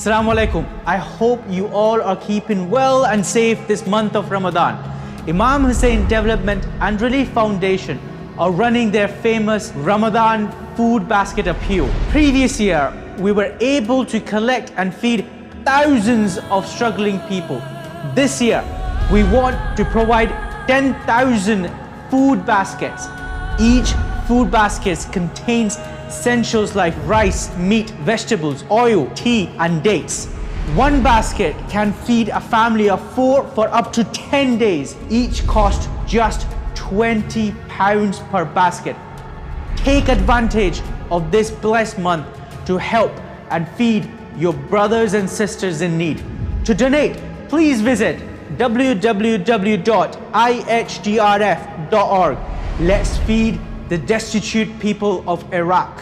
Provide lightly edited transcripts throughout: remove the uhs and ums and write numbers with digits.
Assalamu alaikum. I hope you all are keeping well and safe this month of Ramadan. Imam Hussein Development and Relief Foundation are running their famous Ramadan food basket appeal. Previous year, we were able to collect and feed thousands of struggling people. This year, we want to provide 10,000 food baskets. Each food basket contains essentials like rice, meat, vegetables, oil, tea, and dates. One basket can feed a family of 4 for up to 10 days. Each costs just £20 per basket. Take advantage of this blessed month to help and feed your brothers and sisters in need. To donate, please visit www.ihdrf.org. Let's feed the destitute people of Iraq.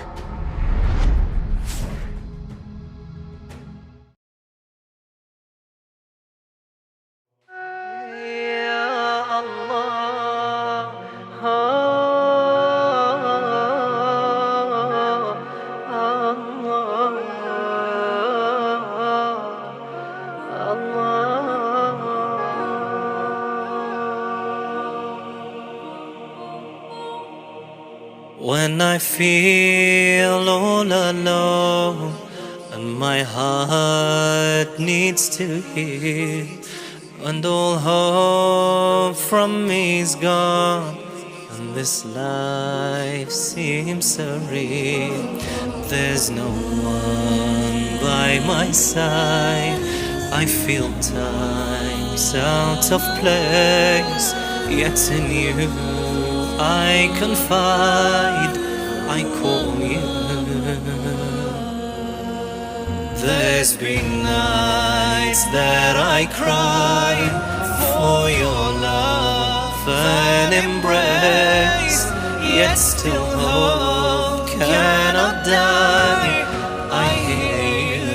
When I feel all alone and my heart needs to heal, and all hope from me is gone, and this life seems so real, there's no one by my side. I feel time's out of place, yet in you I confide, I call you. There's been nights that I cry for your love and embrace, yet still hope cannot die. I hear you.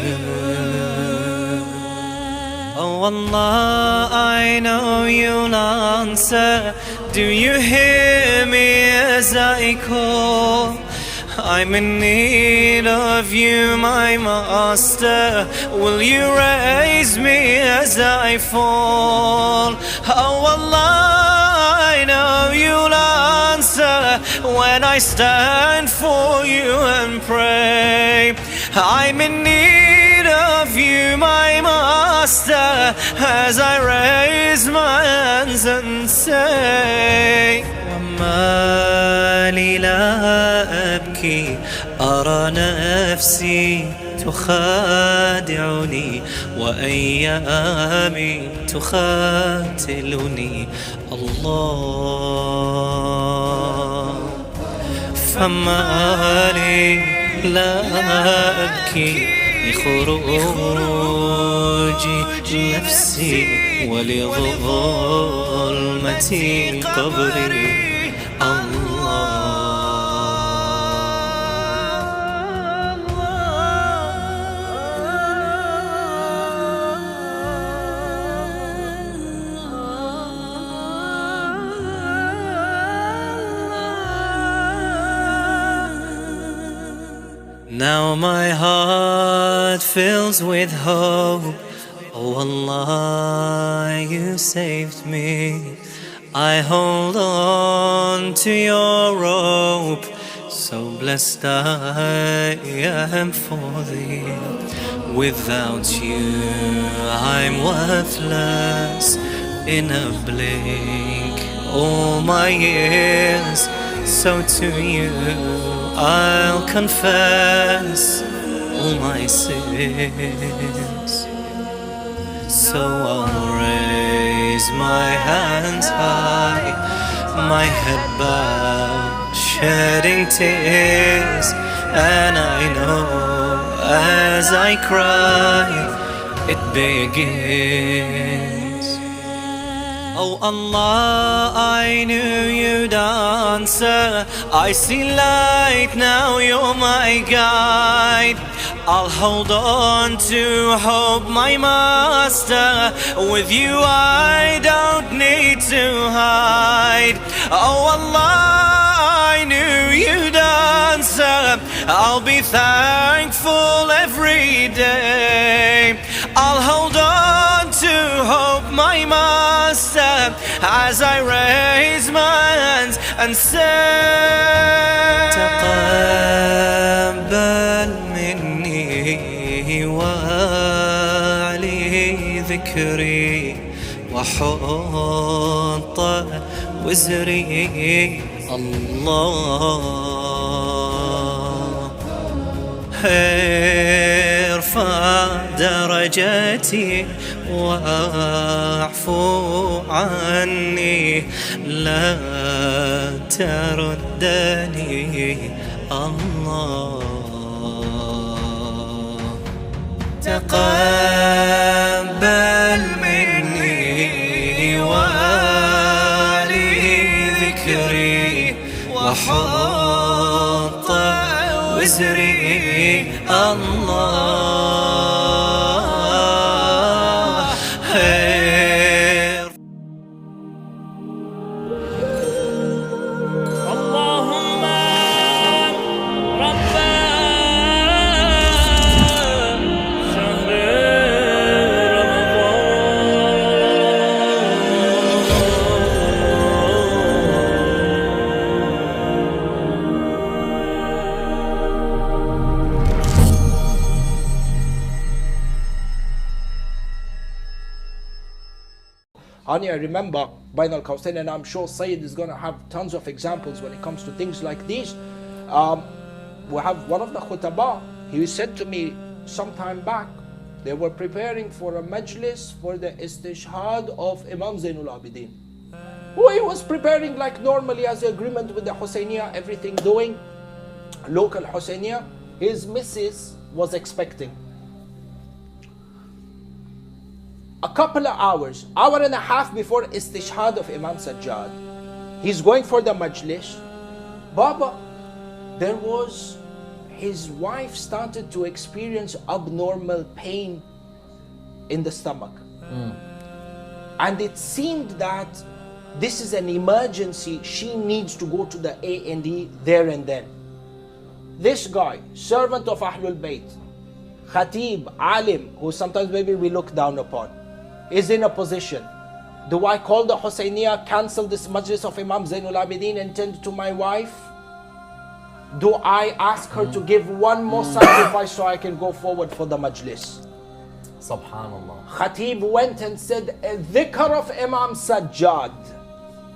Oh Allah, I know you'll answer. Do you hear me as I call? I'm in need of you, my master. Will you raise me as I fall? Oh Allah, I know you'll answer when I stand for you and pray. I'm in need of you, my master, as I raise my hands and say, وما لي لا أبكي أرى نفسي تخادعني وأيامي تخاتلني الله فما لي لا أبكي لخروج نفسي ولظلمة قبري Now my heart fills with hope. Oh Allah, you saved me. I hold on to your rope. So blessed I am for thee. Without you I'm worthless. In a blink all my years. So to you I'll confess all my sins. So I'll raise my hands high, my head bowed, shedding tears. And I know as I cry, it begins. Oh Allah, I knew you'd answer. I see light now, you're my guide. I'll hold on to hope, my master. With you I don't need to hide. Oh Allah, I knew you'd answer. I'll be thankful every day. my master, as I raise my hands and say, تقبل مني وعلي ذكري وحط وزري الله ارفع درجتي واعفو عني لا تردني الله تقبل مني وعلي ذكري وحط وزري الله خير. اللهم رب شهر Honey, I remember Bainal Qawsain, and I'm sure Sayyid is going to have tons of examples when it comes to things like these. We have one of the khutaba, he said to me some time back, they were preparing for a majlis for the istishhad of Imam Zainul Abidin. Who he was preparing like normally as an agreement with the Husainiya, everything doing, local Husainiya. His missus was expecting. A couple of hours, hour and a half before istishhad of Imam Sajjad, he's going for the majlis. Baba, there was, his wife started to experience abnormal pain in the stomach. And it seemed that this is an emergency, she needs to go to the A&E there and then. This guy, servant of Ahlul Bayt, Khatib, Alim, who sometimes maybe we look down upon, is in a position. Do I call the Husainiya, cancel this majlis of Imam Zainul Abidin and tend to my wife? Do I ask her to give one more sacrifice so I can go forward for the majlis? Subhanallah. Khatib went and said, dhikr of Imam Sajjad.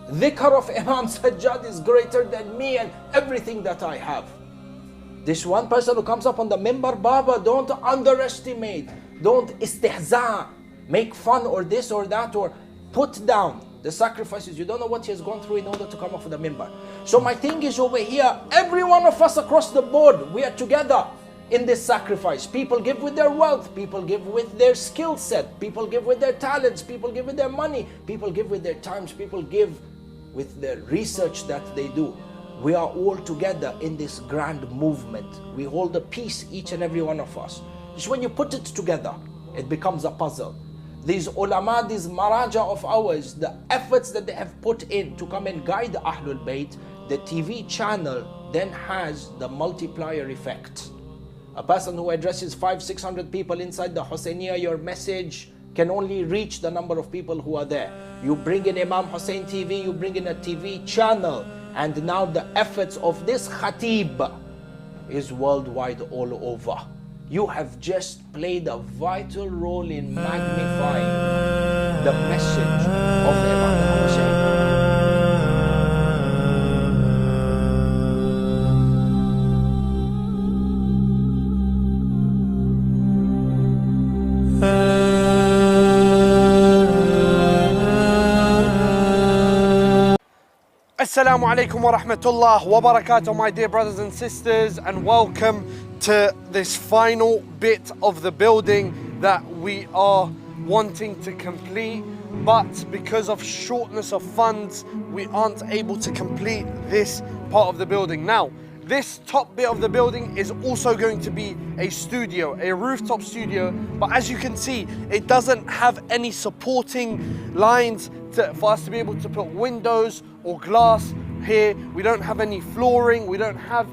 Dhikr of Imam Sajjad is greater than me and everything that I have. This one person who comes up on the mimbar, Baba, don't underestimate, don't istihza, make fun or this or that, or put down the sacrifices. You don't know what he has gone through in order to come up with the mimbar. So my thing is over here, every one of us across the board, we are together in this sacrifice. People give with their wealth, people give with their skill set, people give with their talents, people give with their money, people give with their times, people give with the research that they do. We are all together in this grand movement. We hold a piece, each and every one of us. Just when you put it together, it becomes a puzzle. These ulama, these maraja of ours, the efforts that they have put in to come and guide Ahlul Bayt, the TV channel then has the multiplier effect. A person who addresses 500-600 people inside the Husainiya, your message can only reach the number of people who are there. You bring in Imam Hussein TV, you bring in a TV channel, and now the efforts of this khatib is worldwide all over. You have just played a vital role in magnifying the message of Imam Hussein. Assalamu alaikum wa rahmatullah wa barakatuh, my dear brothers and sisters, and welcome to this final bit of the building that we are wanting to complete, but because of shortness of funds, we aren't able to complete this part of the building. Now, this top bit of the building is also going to be a studio, a rooftop studio, but as you can see, it doesn't have any supporting lines for us to be able to put windows or glass here. We don't have any flooring, we don't have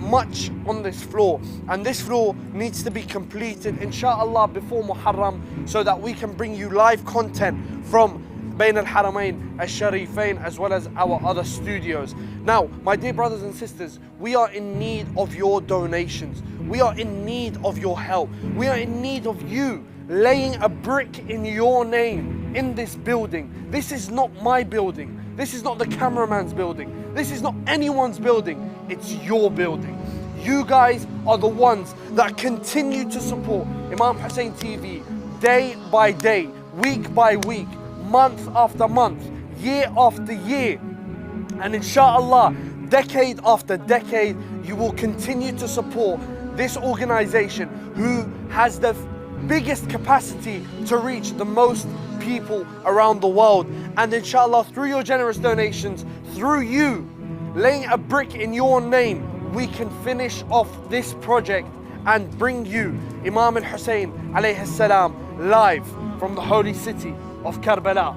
much on this floor, and this floor needs to be completed inshallah before Muharram, so that we can bring you live content from Bain al-Haramain al-Sharifain as well as our other studios. Now, my dear brothers and sisters, we are in need of your donations. We are in need of your help. We are in need of you laying a brick in your name in this building. This is not my building. This is not the cameraman's building. This is not anyone's building. It's your building. You guys are the ones that continue to support Imam Hussein TV day by day, week by week, month after month, year after year. And inshallah, decade after decade, you will continue to support this organization who has the biggest capacity to reach the most people around the world. And inshallah, through your generous donations, through you laying a brick in your name, we can finish off this project and bring you Imam al-Hussein alayhi salam live from the holy city of Karbala.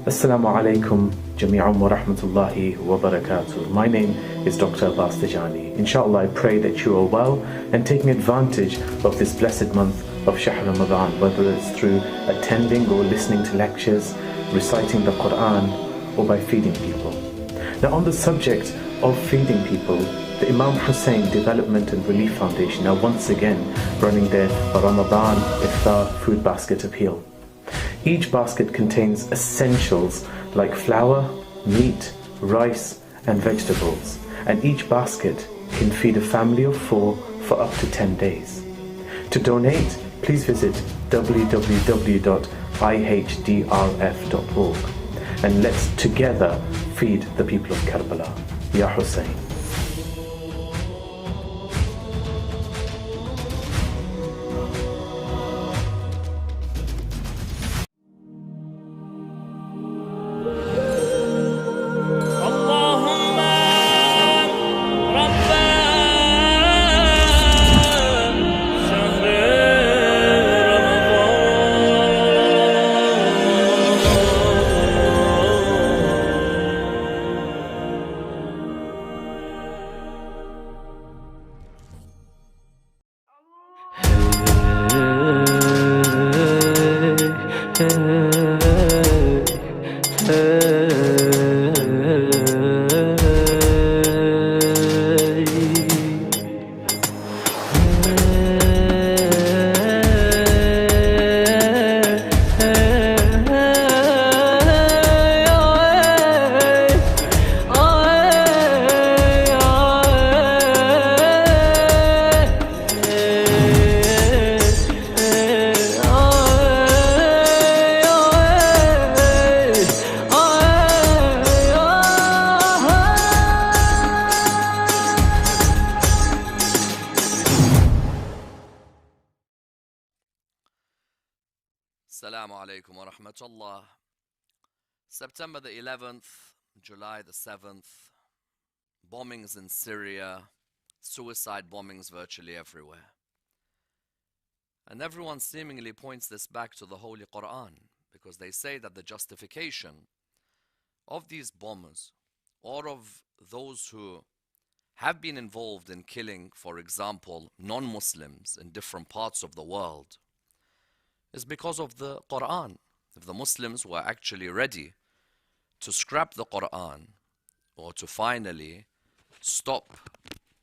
Assalamu alaikum jami'an wa rahmatullahi wa barakatuh. My name is Dr. Abbas Tijani. Inshallah, I pray that you are well and taking advantage of this blessed month of Shahr Ramadan, whether it's through attending or listening to lectures, reciting the Quran, or by feeding people. Now, on the subject of feeding people, the Imam Hussein Development and Relief Foundation are once again running their Ramadan Iftar Food Basket Appeal. Each basket contains essentials like flour, meat, rice and vegetables, and each basket can feed a family of 4 for up to 10 days. To donate, please visit www.ihdrf.org and let's together feed the people of Karbala. Ya Hussein. Assalamu alaikum wa rahmatullah. September the 11th, July the 7th, bombings in Syria, suicide bombings virtually everywhere. And everyone seemingly points this back to the Holy Quran, because they say that the justification of these bombers, or of those who have been involved in killing, for example, non-Muslims in different parts of the world, is because of the Quran. If the Muslims were actually ready to scrap the Quran, or to finally stop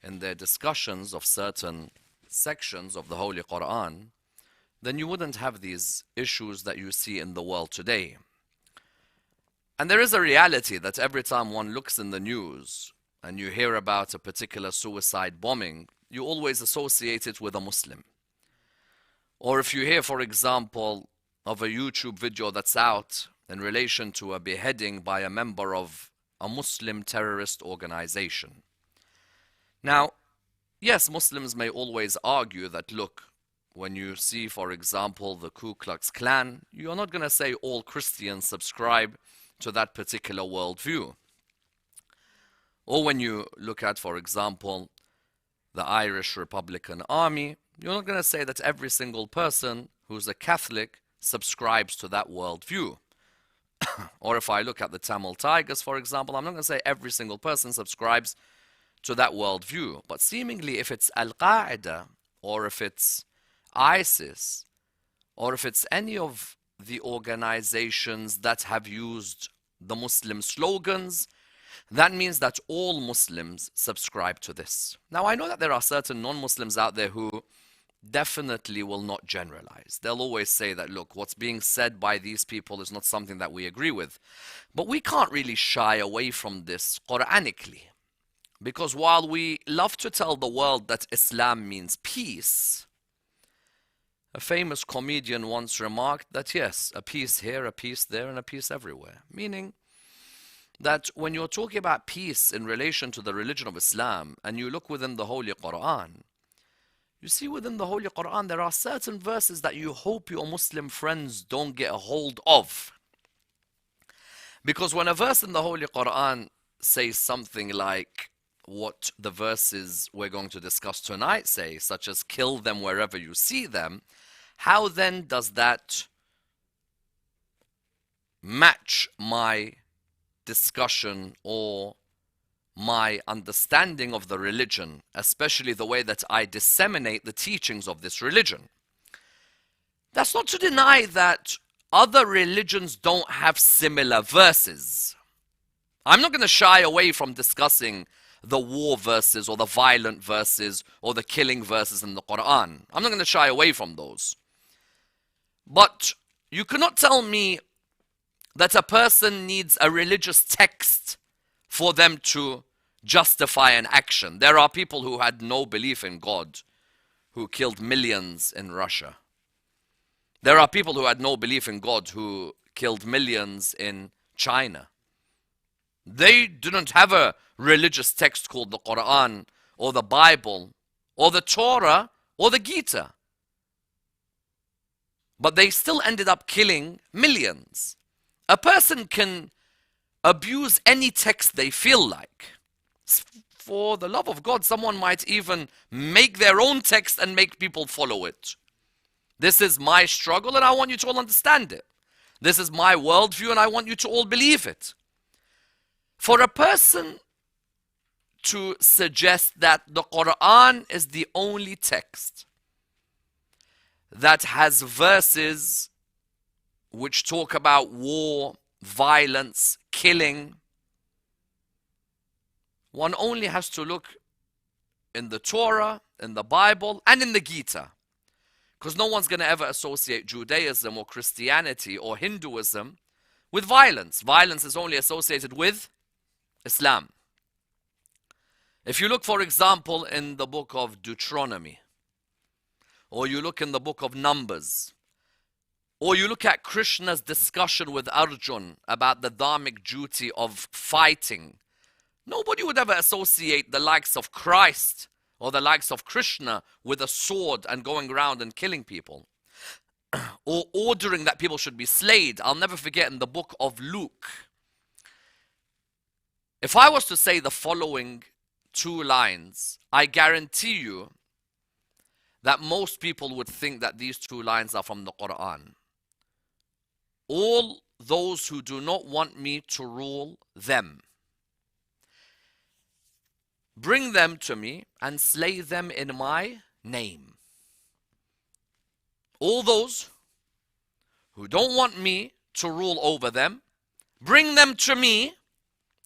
in their discussions of certain sections of the Holy Quran, then you wouldn't have these issues that you see in the world today. And there is a reality that every time one looks in the news and you hear about a particular suicide bombing, you always associate it with a Muslim. Or if you hear, for example, of a YouTube video that's out in relation to a beheading by a member of a Muslim terrorist organization. Now, yes, Muslims may always argue that, look, when you see, for example, the Ku Klux Klan, you're not going to say all Christians subscribe to that particular worldview. Or when you look at, for example, the Irish Republican Army, you're not going to say that every single person who's a Catholic subscribes to that worldview. Or if I look at the Tamil Tigers, for example, I'm not going to say every single person subscribes to that worldview. But seemingly, if it's Al-Qaeda, or if it's ISIS, or if it's any of the organizations that have used the Muslim slogans, that means that all Muslims subscribe to this. Now, I know that there are certain non-Muslims out there who definitely will not generalize. They'll always say that, look, what's being said by these people is not something that we agree with. But we can't really shy away from this Quranically. Because while we love to tell the world that Islam means peace, a famous comedian once remarked that yes, a peace here, a peace there, and a peace everywhere. Meaning that when you're talking about peace in relation to the religion of Islam, and you look within the Holy Quran, you see within the Holy Quran there are certain verses that you hope your Muslim friends don't get a hold of. Because when a verse in the Holy Quran says something like what the verses we're going to discuss tonight say, such as kill them wherever you see them, how then does that match my discussion or my understanding of the religion, especially the way that I disseminate the teachings of this religion? That's not to deny that other religions don't have similar verses. I'm not going to shy away from discussing the war verses or the violent verses or the killing verses in the Quran. I'm not going to shy away from those. But you cannot tell me that a person needs a religious text for them to justify an action. There are people who had no belief in God who killed millions in Russia. There are people who had no belief in God who killed millions in China. They didn't have a religious text called the Quran or the Bible or the Torah or the Gita. But they still ended up killing millions. A person can abuse any text they feel like. For the love of God, someone might even make their own text and make people follow it. This is my struggle and I want you to all understand it. This is my worldview and I want you to all believe it. For a person to suggest that the Quran is the only text that has verses which talk about war, violence, killing, one only has to look in the Torah, in the Bible, and in the Gita. Because no one's going to ever associate Judaism or Christianity or Hinduism with violence. Violence is only associated with Islam. If you look, for example, in the book of Deuteronomy, or you look in the book of Numbers, or you look at Krishna's discussion with Arjun about the dharmic duty of fighting, nobody would ever associate the likes of Christ or the likes of Krishna with a sword and going around and killing people, or ordering that people should be slayed. I'll never forget in the book of Luke, if I was to say the following two lines, I guarantee you that most people would think that these two lines are from the Quran. All those who do not want me to rule them, bring them to me and slay them in my name. All those who don't want me to rule over them, bring them to me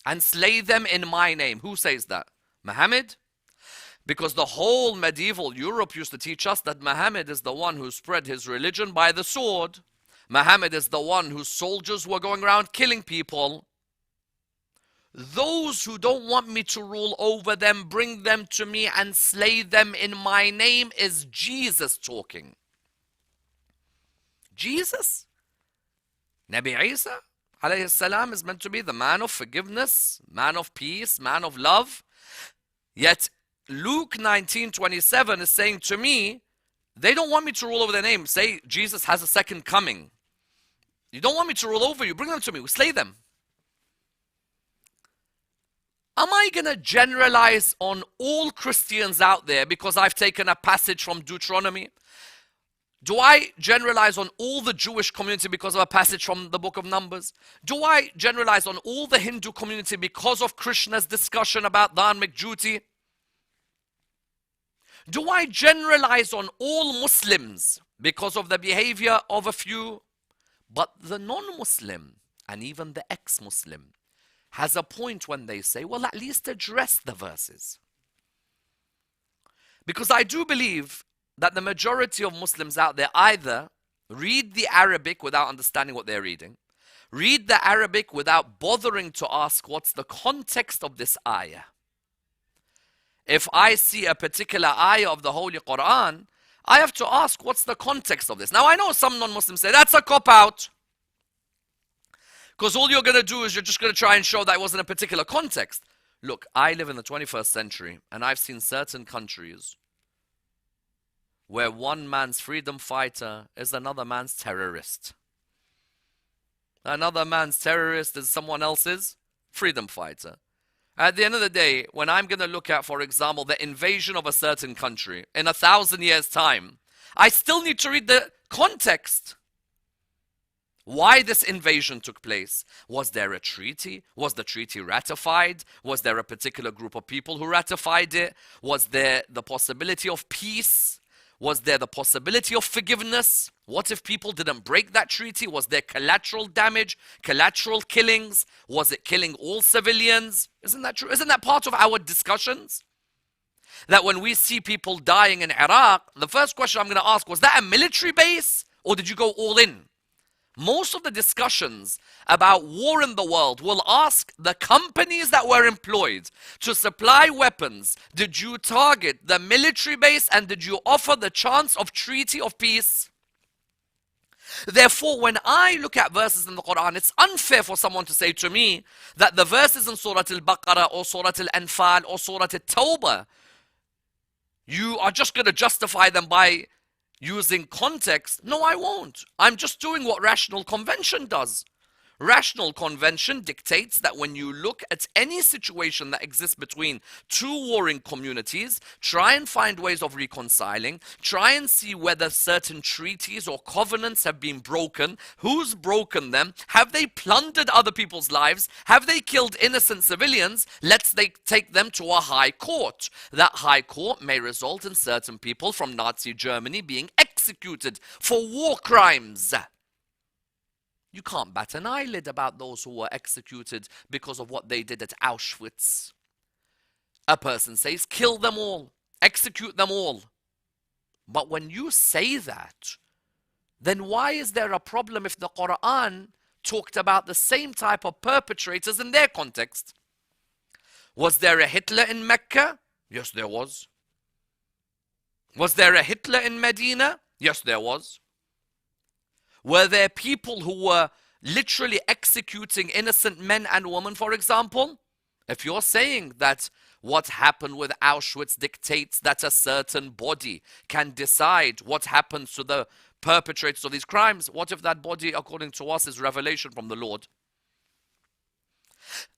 and slay them in my name. Who says that? Muhammad? Because the whole medieval Europe used to teach us that Muhammad is the one who spread his religion by the sword. Muhammad is the one whose soldiers were going around killing people. Those who don't want me to rule over them, bring them to me and slay them in my name, is Jesus talking. Jesus? Nabi Isa alayhi salam is meant to be the man of forgiveness, man of peace, man of love. Yet Luke 19:27 is saying to me They don't want me to rule over their name. Say Jesus has a second coming. You don't want me to rule over you. Bring them to me. We slay them. Am I going to generalize on all Christians out there because I've taken a passage from Deuteronomy? Do I generalize on all the Jewish community because of a passage from the book of Numbers? Do I generalize on all the Hindu community because of Krishna's discussion about dharmic duty? Do I generalize on all Muslims because of the behavior of a few? But the non-Muslim and even the ex-Muslim has a point when they say, well, at least address the verses. Because I do believe that the majority of Muslims out there either read the Arabic without understanding what they're reading, read the Arabic without bothering to ask what's the context of this ayah. If I see a particular ayah of the Holy Quran, I have to ask what's the context of this. Now I know some non-Muslims say that's a cop-out. Because all you're going to do is you're just going to try and show that it wasn't a particular context. Look, I live in the 21st century and I've seen certain countries where one man's freedom fighter is another man's terrorist. Another man's terrorist is someone else's freedom fighter. At the end of the day, when I'm going to look at, for example, the invasion of a certain country in 1,000 years' time, I still need to read the context. Why this invasion took place. Was there a treaty? Was the treaty ratified? Was there a particular group of people who ratified it? Was there the possibility of peace? Was there the possibility of forgiveness? What if people didn't break that treaty? Was there collateral damage, collateral killings? Was it killing all civilians? Isn't that true? Isn't that part of our discussions? That when we see people dying in Iraq, the first question I'm going to ask, was that a military base or did you go all in? Most of the discussions about war in the world will ask the companies that were employed to supply weapons, did you target the military base and did you offer the chance of treaty of peace? Therefore, when I look at verses in the Quran, it's unfair for someone to say to me that the verses in Surah Al-Baqarah or Surah Al-Anfal or Surah Al-Tawbah, you are just going to justify them by using context. No, I won't. I'm just doing what rational convention does. Rational convention dictates that when you look at any situation that exists between two warring communities, try and find ways of reconciling, try and see whether certain treaties or covenants have been broken, who's broken them, have they plundered other people's lives, have they killed innocent civilians, let's take them to a high court. That high court may result in certain people from Nazi Germany being executed for war crimes. You can't bat an eyelid about those who were executed because of what they did at Auschwitz. A person says, kill them all, execute them all. But when you say that, then why is there a problem if the Quran talked about the same type of perpetrators in their context? Was there a Hitler in Mecca? Yes, there was. Was there a Hitler in Medina? Yes, there was. Were there people who were literally executing innocent men and women, for example? If you're saying that what happened with Auschwitz dictates that a certain body can decide what happens to the perpetrators of these crimes, what if that body, according to us, is revelation from the Lord?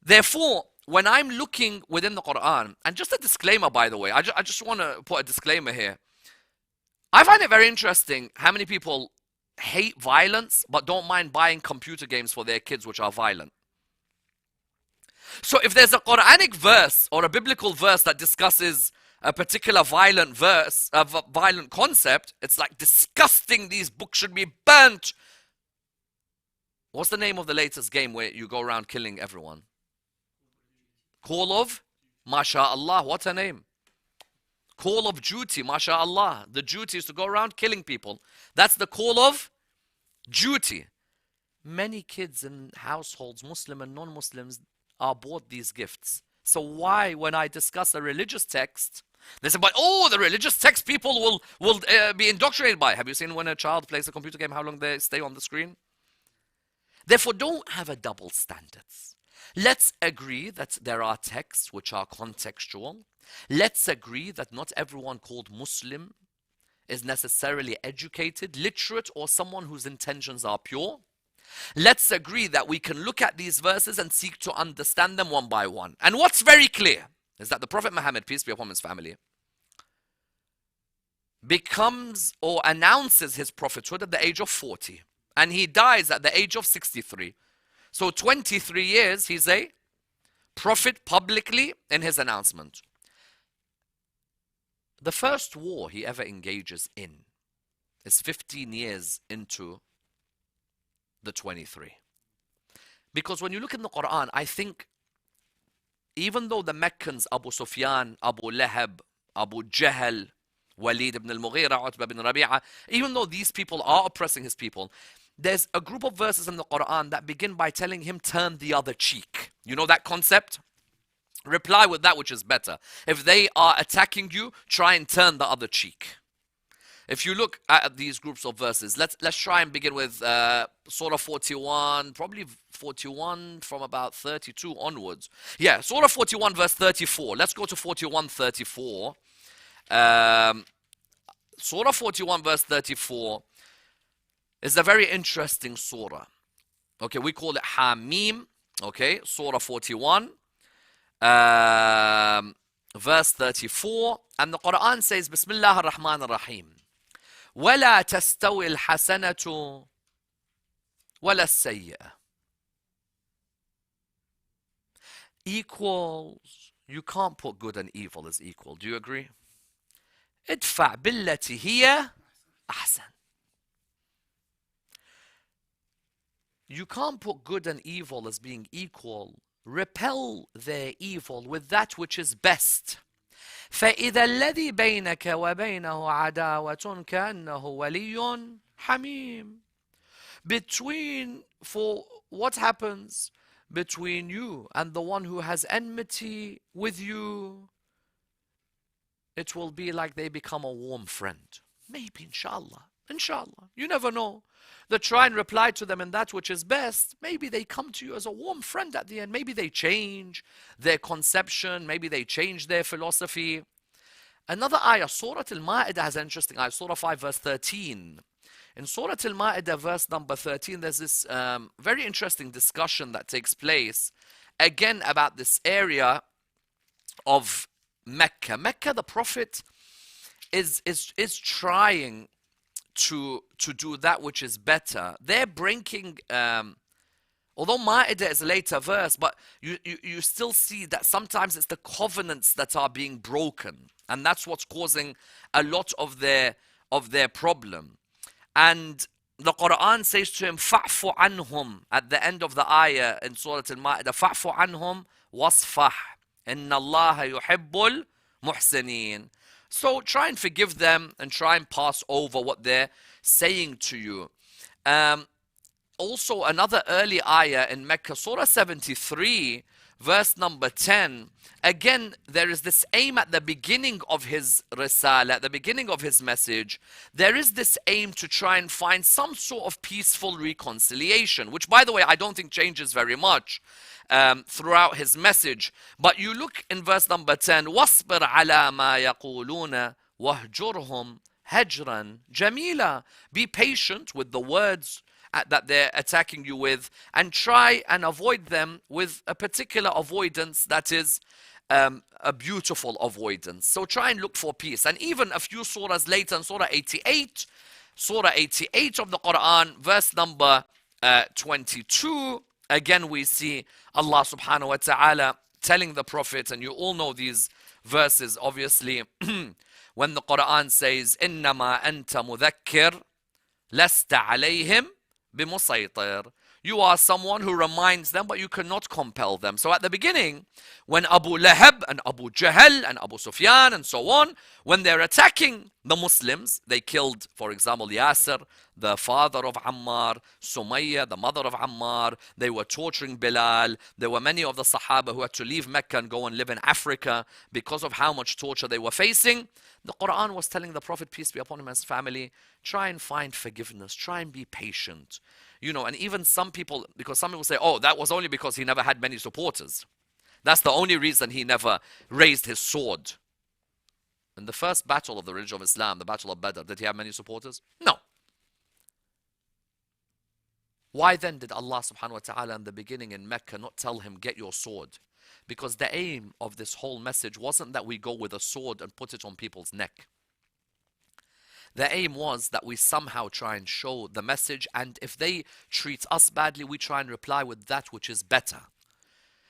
Therefore, when I'm looking within the Quran, and just a disclaimer, by the way, I just want to put a disclaimer here. I find it very interesting how many people hate violence but don't mind buying computer games for their kids which are violent. So if there's a Quranic verse or a biblical verse that discusses a particular violent verse, a violent concept, it's like disgusting, these books should be burnt. What's the name of the latest game where you go around killing everyone? Call of? MashaAllah, what a name. Call of duty, mashallah. The duty is to go around killing people. That's the call of duty. Many kids in households, Muslim and non-Muslims, are bought these gifts. So why, when I discuss a religious text, they say, but oh, the religious text people will be indoctrinated by. Have you seen when a child plays a computer game, how long they stay on the screen? Therefore, don't have a double standards. Let's agree that there are texts which are contextual. Let's agree that not everyone called Muslim is necessarily educated, literate, or someone whose intentions are pure. Let's agree that we can look at these verses and seek to understand them one by one. And what's very clear is that the Prophet Muhammad, peace be upon his family, becomes or announces his prophethood at the age of 40. And he dies at the age of 63. So 23 years, he's a prophet publicly in his announcement. The first war he ever engages in is 15 years into the 23. Because when you look in the Quran, I think even though the Meccans, Abu Sufyan, Abu Lahab, Abu Jahl, Walid ibn al-Mughira, Utbah ibn Rabi'a, even though these people are oppressing his people, there's a group of verses in the Quran that begin by telling him, turn the other cheek. You know that concept? Reply with that which is better. If they are attacking you, try and turn the other cheek. If you look at these groups of verses, let's try and begin with Surah 41, probably 41 from about 32 onwards. Yeah, Surah 41 verse 34. Let's go to 41:34. Surah 41 verse 34 is a very interesting surah. Okay, we call it Hamim. Okay, Surah 41. Verse 34, and the Quran says, Bismillah ar-Rahman ar-Rahim. وَلَا تَسْتَوِي الْحَسَنَةُ وَلَا السَّيِّئَةُ. Equals, you can't put good and evil as equal. Do you agree? ادفع بالتي هي أحسن. You can't put good and evil as being equal. Repel their evil with that which is best. فإذا الذي بينك وبينه عداوة كأنه ولي حميم. For what happens between you and the one who has enmity with you, it will be like they become a warm friend. Maybe, inshallah. Inshallah. You never know. That try and reply to them in that which is best. Maybe they come to you as a warm friend at the end. Maybe they change their conception. Maybe they change their philosophy. Another ayah, Surah Al-Ma'idah has an interesting ayah, Surah 5 verse 13. In Surah Al-Ma'idah verse number 13, there's this very interesting discussion that takes place, again about this area of Mecca. Mecca, the Prophet is trying to do that which is better. They're breaking, although Ma'idah is a later verse, but you still see that sometimes it's the covenants that are being broken, and that's what's causing a lot of their problem. And the Quran says to him, فَعْفُ عَنْهُمْ, at the end of the ayah in Surah Al-Ma'idah, فَعْفُ عَنْهُمْ وَاصْفَحْ إِنَّ اللَّهَ يُحِبُّ الْمُحْسِنِينَ. So try and forgive them and try and pass over what they're saying to you. Also, another early ayah in Mecca, Surah 73, verse number 10. Again, there is this aim at the beginning of his risala, at the beginning of his message. There is this aim to try and find some sort of peaceful reconciliation, which, by the way, I don't think changes very much throughout his message. But you look in verse number 10, وَاصْبِرْ عَلَى مَا يَقُولُونَ وَهْجُرْهُمْ هَجْرًا جَمِيلًا. Be patient with the words that they're attacking you with, and try and avoid them with a particular avoidance that is a beautiful avoidance. So try and look for peace. And even a few surahs later, in Surah 88 of the Quran, verse number 22, again we see Allah subhanahu wa ta'ala telling the Prophet, and you all know these verses obviously, when the Quran says, إِنَّمَا أَنْتَ مُذَكِّرْ لَسْتَ عَلَيْهِمْ بِمُسَيْطِرْ. You are someone who reminds them, but you cannot compel them. So at the beginning, when Abu Lahab and Abu Jahl and Abu Sufyan and so on, when they're attacking the Muslims, they killed, for example, Yasir, the father of Ammar, Sumayya, the mother of Ammar. They were torturing Bilal. There were many of the Sahaba who had to leave Mecca and go and live in Africa because of how much torture they were facing. The Quran was telling the Prophet, peace be upon him and his family, try and find forgiveness, try and be patient. You know, and even some people, because some people say, oh, that was only because he never had many supporters. That's the only reason he never raised his sword. In the first battle of the religion of Islam, the Battle of Badr, did he have many supporters? No. Why then did Allah subhanahu wa ta'ala in the beginning in Mecca not tell him, get your sword? Because the aim of this whole message wasn't that we go with a sword and put it on people's neck. The aim was that we somehow try and show the message, and if they treat us badly, we try and reply with that which is better.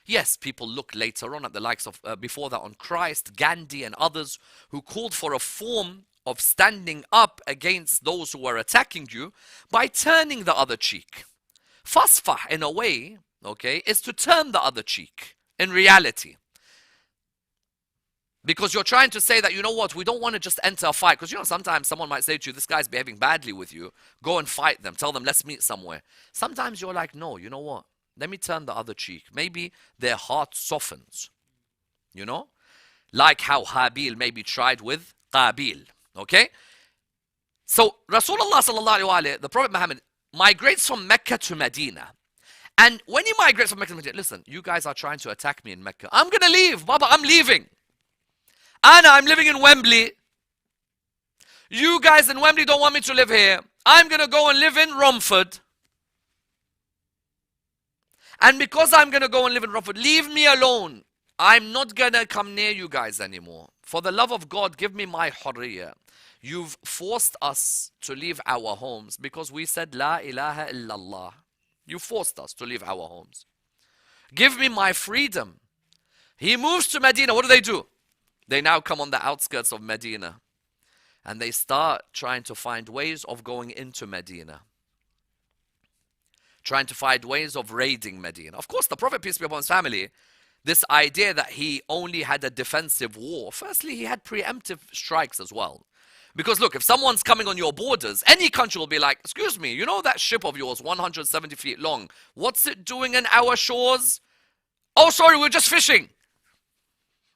Yes, people look later on at the likes of, before that on Christ, Gandhi and others who called for a form of standing up against those who were attacking you by turning the other cheek. Fasfah, in a way, okay, is to turn the other cheek in reality. Because you're trying to say that, you know what, we don't want to just enter a fight. Because, you know, sometimes someone might say to you, this guy's behaving badly with you. Go and fight them. Tell them, let's meet somewhere. Sometimes you're like, no, you know what? Let me turn the other cheek. Maybe their heart softens. You know? Like how Habil maybe tried with Qabil. Okay? So, Rasulullah sallallahu alaihi wasallam, the Prophet Muhammad, migrates from Mecca to Medina. And when he migrates from Mecca to Medina, listen, you guys are trying to attack me in Mecca. I'm going to leave. Baba, I'm leaving. Anna, I'm living in Wembley. You guys in Wembley don't want me to live here. I'm going to go and live in Romford. And because I'm going to go and live in Romford, leave me alone. I'm not going to come near you guys anymore. For the love of God, give me my hurriya. You've forced us to leave our homes because we said, La ilaha illallah. You forced us to leave our homes. Give me my freedom. He moves to Medina. What do? They now come on the outskirts of Medina. And they start trying to find ways of going into Medina. Trying to find ways of raiding Medina. Of course, the Prophet, peace be upon his family, this idea that he only had a defensive war. Firstly, he had preemptive strikes as well. Because look, if someone's coming on your borders, any country will be like, excuse me, you know that ship of yours, 170 feet long, what's it doing in our shores? Oh, sorry, we're just fishing.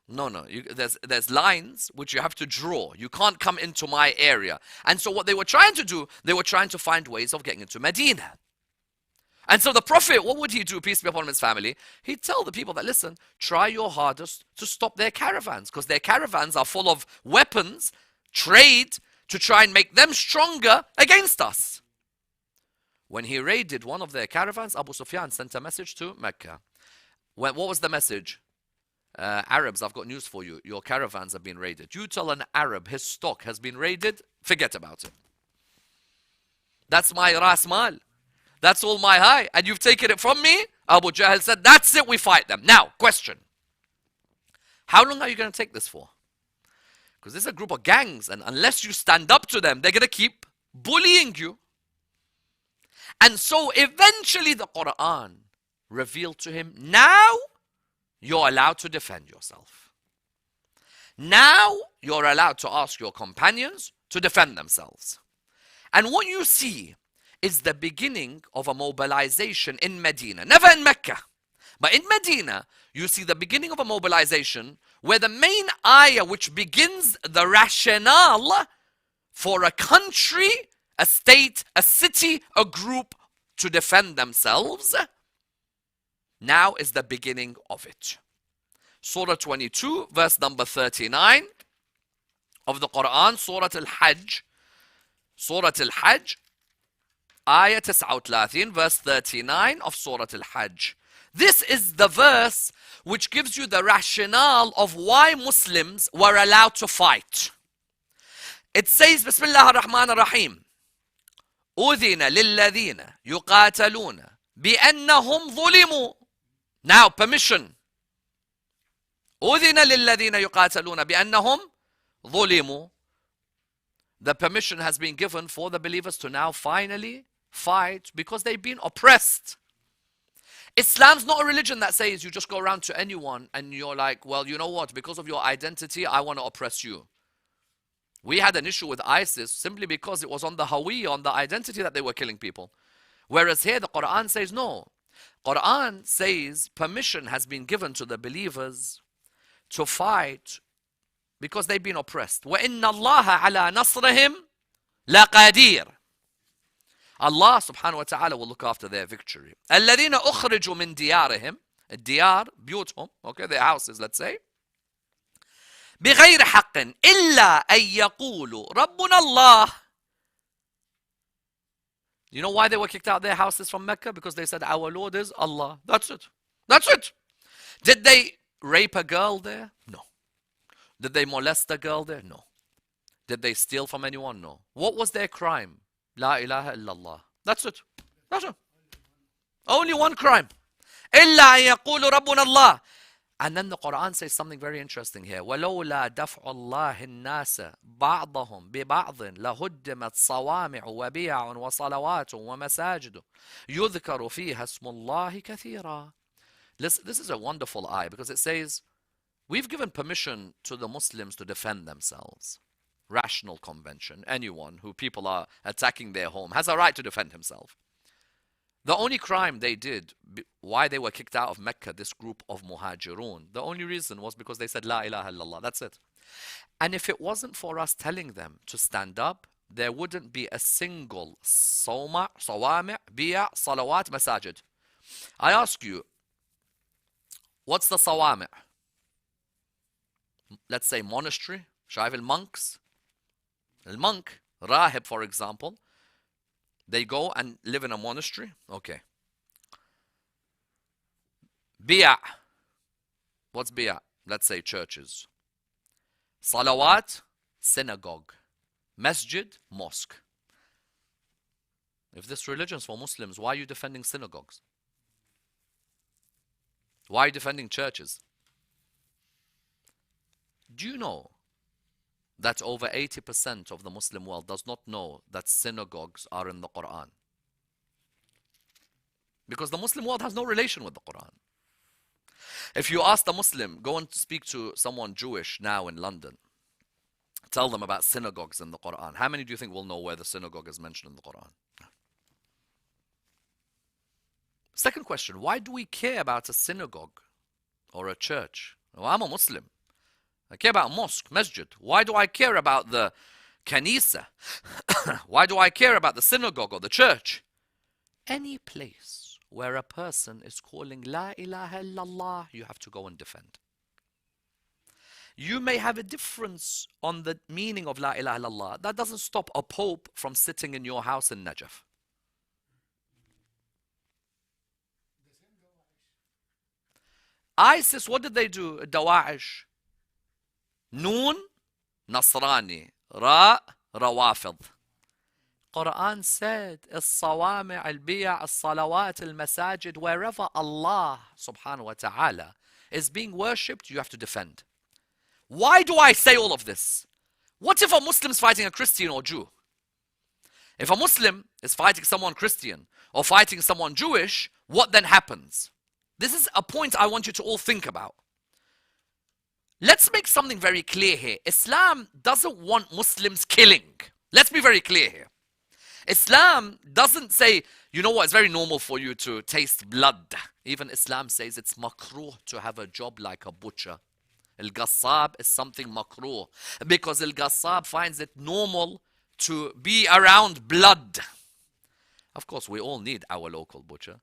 No, there's lines which you have to draw. You can't come into my area. And so what they were trying to do, they were trying to find ways of getting into Medina. And so the Prophet, what would he do, peace be upon him and his family? He'd tell the people that, listen, try your hardest to stop their caravans, because their caravans are full of weapons, trade, to try and make them stronger against us. When he raided one of their caravans, Abu Sufyan sent a message to Mecca. What was the message? Arabs, I've got news for you. Your caravans have been raided. You tell an Arab his stock has been raided, forget about it. That's my ras mal. That's all my high. And you've taken it from me? Abu Jahl said, that's it, we fight them. Now, question. How long are you going to take this for? Because there's a group of gangs, and unless you stand up to them, they're going to keep bullying you. And so eventually the Quran revealed to him, now you're allowed to defend yourself. Now you're allowed to ask your companions to defend themselves. And what you see is the beginning of a mobilization in Medina. Never in Mecca. But in Medina, you see the beginning of a mobilization where the main ayah which begins the rationale for a country, a state, a city, a group to defend themselves, now is the beginning of it. Surah 22, verse number 39 of the Quran, Surah Al-Hajj. Surah Al-Hajj, ayah 39, verse 39 of Surah Al-Hajj. This is the verse which gives you the rationale of why Muslims were allowed to fight. It says, Bismillah ar-Rahman ar-Rahim. أذن للذين يقاتلون بأنهم ظلموا. Now, permission. أذن للذين يقاتلون بأنهم ظلموا. The permission has been given for the believers to now finally fight because they've been oppressed. Islam's not a religion that says you just go around to anyone and you're like, well, you know what, because of your identity, I want to oppress you. We had an issue with ISIS simply because it was on the Hawi, on the identity that they were killing people. Whereas here the Quran says no. Quran says permission has been given to the believers to fight because they've been oppressed. وَإِنَّ اللَّهَ عَلَى نَصْرِهِمْ لَقَدِيرٌ. Allah subhanahu wa ta'ala will look after their victory. الَّذِينَ أُخْرِجُوا مِنْ دِيَارِهِمْ. Diyar, بيوتهم, okay, their houses, let's say. بغير حق إلا أن يقولوا ربنا الله. You know why they were kicked out of their houses from Mecca? Because they said our Lord is Allah. That's it. That's it. Did they rape a girl there? No. Did they molest a girl there? No. Did they steal from anyone? No. What was their crime? La ilaha illallah. That's it. That's it. Only one crime. إلا أن يقولوا ربنا الله. And then the Quran says something very interesting here. وَلَوْلَا دَفْعُ اللَّهِ النَّاسَ بَعْضَهُمْ بِبَعْضٍ لَهُدِّمَتْ صَوَامِعُ وَبِيَعٌ وَصَلَوَاتٌ وَمَسَاجِدُ يُذْكَرُ فِيهَا اسْمُ اللَّهِ كَثِيرًا. This is a wonderful ayah because it says, we've given permission to the Muslims to defend themselves. Rational convention. Anyone who people are attacking their home has a right to defend himself. The only crime they did, why they were kicked out of Mecca, this group of muhajirun, the only reason was because they said, La ilaha illallah, that's it. And if it wasn't for us telling them to stand up, there wouldn't be a single sawami', biya', salawat, masajid. I ask you, what's the sawami'? Let's say monastery, شايف monks. The monk, rahib for example, they go and live in a monastery. Okay. Biya'. What's biya'? Let's say churches. Salawat, synagogue. Masjid, mosque. If this religion is for Muslims, why are you defending synagogues? Why are you defending churches? Do you know that over 80% of the Muslim world does not know that synagogues are in the Quran? Because the Muslim world has no relation with the Quran. If you ask the Muslim, go and speak to someone Jewish now in London, tell them about synagogues in the Quran. How many do you think will know where the synagogue is mentioned in the Quran? Second question, why do we care about a synagogue or a church? Well, I'm a Muslim. I care about mosque, masjid. Why do I care about the kanisa? Why do I care about the synagogue or the church? Any place where a person is calling La ilaha illallah, you have to go and defend. You may have a difference on the meaning of La ilaha illallah. That doesn't stop a pope from sitting in your house in Najaf. ISIS, what did they do? Dawa'ish. Noon, Nasrani. Ra, Rawafid. Quran said, As-sawami' al-biya' as-salawat al-masajid, wherever Allah subhanahu wa ta'ala is being worshipped, you have to defend. Why do I say all of this? What if a Muslim is fighting a Christian or Jew? If a Muslim is fighting someone Christian or fighting someone Jewish, what then happens? This is a point I want you to all think about. Let's make something very clear here. Islam doesn't want Muslims killing. Let's be very clear here. Islam doesn't say, you know what, it's very normal for you to taste blood. Even Islam says it's makruh to have a job like a butcher. Al-Ghassab is something makruh because Al-Ghassab finds it normal to be around blood. Of course, we all need our local butcher,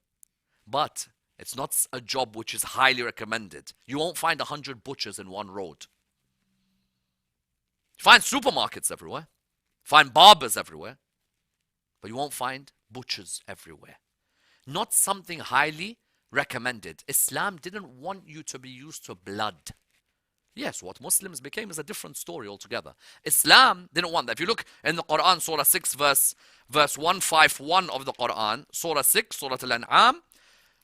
but it's not a job which is highly recommended. You won't find 100 butchers in one road. You find supermarkets everywhere, find barbers everywhere, but you won't find butchers everywhere. Not something highly recommended. Islam didn't want you to be used to blood. Yes, what Muslims became is a different story altogether. Islam didn't want that. If you look in the Quran, Surah 6, verse 151 of the Quran, Surah 6, Surah Al-An'am,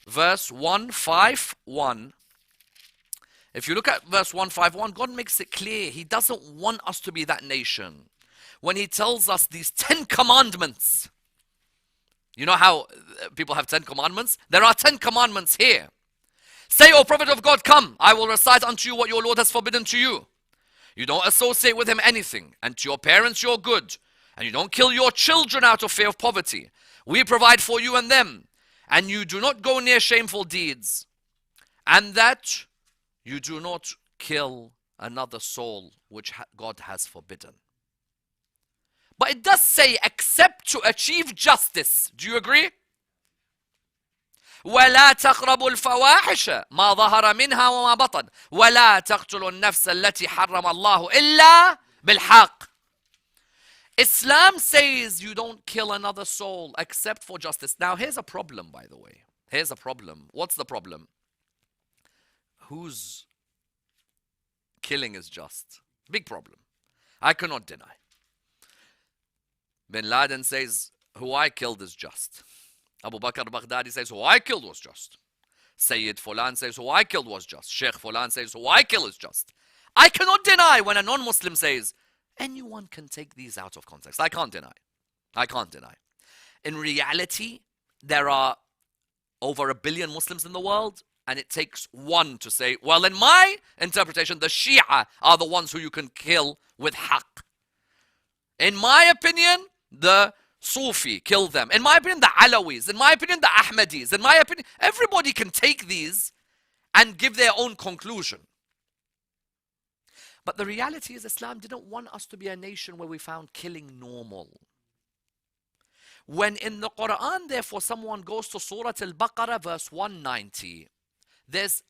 verse 151. If you look at verse 151, God makes it clear He doesn't want us to be that nation. When He tells us these 10 commandments, you know how people have 10 commandments? There are 10 commandments here. Say, O Prophet of God, come, I will recite unto you what your Lord has forbidden to you. You don't associate with him anything, and to your parents you're good, and you don't kill your children out of fear of poverty. We provide for you and them, and you do not go near shameful deeds, and that you do not kill another soul which God has forbidden. But it does say, except to achieve justice. Do you agree? ولا تقربوا الفواحش ما ظهر منها وما بطن ولا تقتلوا النفس التي حرم الله إلا بالحق. Islam says you don't kill another soul except for justice. Now here's a problem, by the way. Here's a problem. What's the problem? Whose killing is just? Big problem. I cannot deny. Bin Laden says, who I killed is just. Abu Bakr Baghdadi says, who I killed was just. Sayyid Fulan says, who I killed was just. Sheikh Fulan says, who I kill is just. I cannot deny when a non-Muslim says, anyone can take these out of context. I can't deny. I can't deny. In reality, there are over 1 billion Muslims in the world, and it takes one to say, well, in my interpretation, the Shia are the ones who you can kill with haqq. In my opinion, the Sufi, kill them. In my opinion, the Alawis. In my opinion, the Ahmadis. In my opinion, everybody can take these and give their own conclusion. But the reality is Islam didn't want us to be a nation where we found killing normal. When in the Quran, therefore, someone goes to Surah Al-Baqarah, verse 190, there's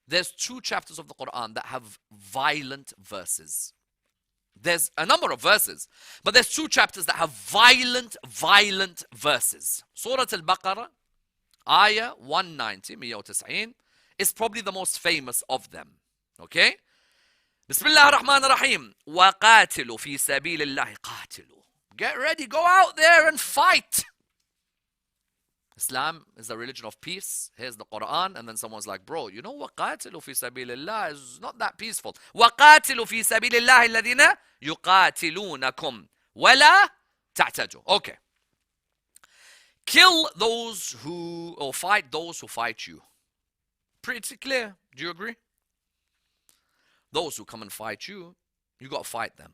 2 chapters of the Quran that have violent verses. There's a number of verses, but there's 2 chapters that have violent verses. Surah Al-Baqarah, ayah 190, 190, is probably the most famous of them. Okay? Bismillah ar-Rahman ar-Rahim. وَقَاتِلُوا فِي سَبِيلِ اللَّهِ قَاتِلُوا. Get ready, go out there and fight. Islam is a religion of peace. Here's the Quran, and then someone's like, bro, you know what? وَقَاتِلُوا فِي سَبِيلِ اللَّهِ is not that peaceful. وَقَاتِلُوا فِي سَبِيلِ اللَّهِ الَّذِينَ يُقَاتِلُونَكُمْ وَلَا تَعْتَدُوا. Okay. Kill those who, or fight those who fight you. Pretty clear. Do you agree? Those who come and fight you, you got to fight them.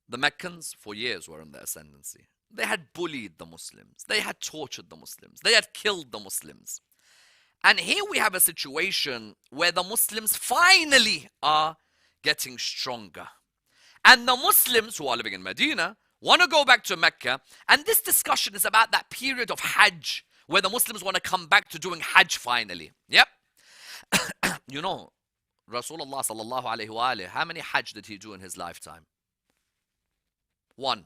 The Meccans, for years, were in the ascendancy. They had bullied the Muslims. They had tortured the Muslims. They had killed the Muslims. And here we have a situation where the Muslims finally are getting stronger. And the Muslims who are living in Medina want to go back to Mecca. And this discussion is about that period of Hajj where the Muslims want to come back to doing Hajj finally. Yep. You know, Rasulullah sallallahu alayhi wa alayhi, how many Hajj did he do in his lifetime? 1.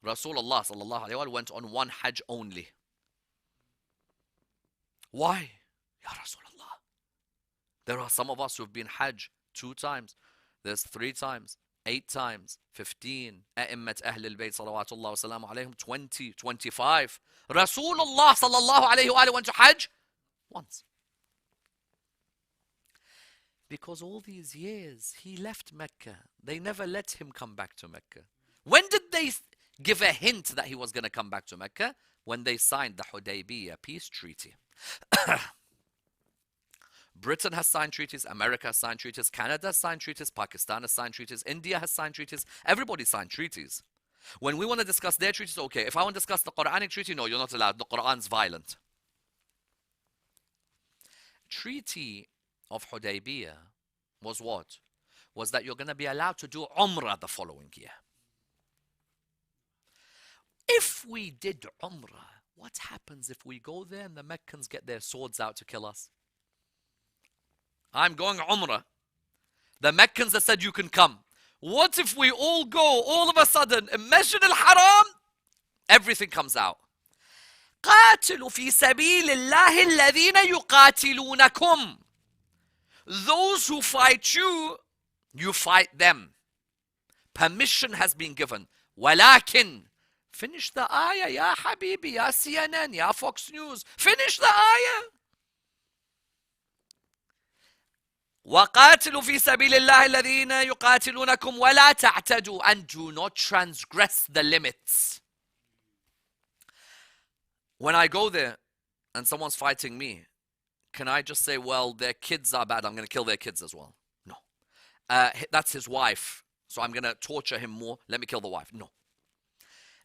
Rasulullah sallallahu alayhi wa went on 1 Hajj only. Why? Ya Rasulullah. There are some of us who have been Hajj 2 times. There's 3 times, 8 times, 15. A'immat Ahl al-Bayt salawatullah wa salamu alayhim, 20, 25. Rasulullah sallallahu alayhi wa went to Hajj once. Because all these years he left Mecca. They never let him come back to Mecca. When did they give a hint that he was going to come back to Mecca? When they signed the Hudaybiyah peace treaty. Britain has signed treaties, America has signed treaties, Canada has signed treaties, Pakistan has signed treaties, India has signed treaties, everybody signed treaties. When we want to discuss their treaties, okay. If I want to discuss the Quranic treaty, no, you're not allowed. The Quran's violent. Treaty of Hudaybiyah was what? Was that you're going to be allowed to do Umrah the following year. If we did Umrah, what happens if we go there and the Meccans get their swords out to kill us? I'm going Umrah. The Meccans have said you can come. What if we all go all of a sudden in Masjid al-Haram? Everything comes out. قاتلوا في سبيل الله الذين يقاتلونكم. Those who fight you, you fight them. Permission has been given. ولكن finish the ayah, ya Habibi, ya CNN, ya Fox News. Finish the ayah. وَقَاتِلُوا فِي سَبِيلِ اللَّهِ الَّذِينَ يُقَاتِلُونَكُمْ وَلَا تَعْتَدُوا. And do not transgress the limits. When I go there and someone's fighting me, can I just say, well, their kids are bad, I'm going to kill their kids as well? No. That's his wife, so I'm going to torture him more, let me kill the wife? No.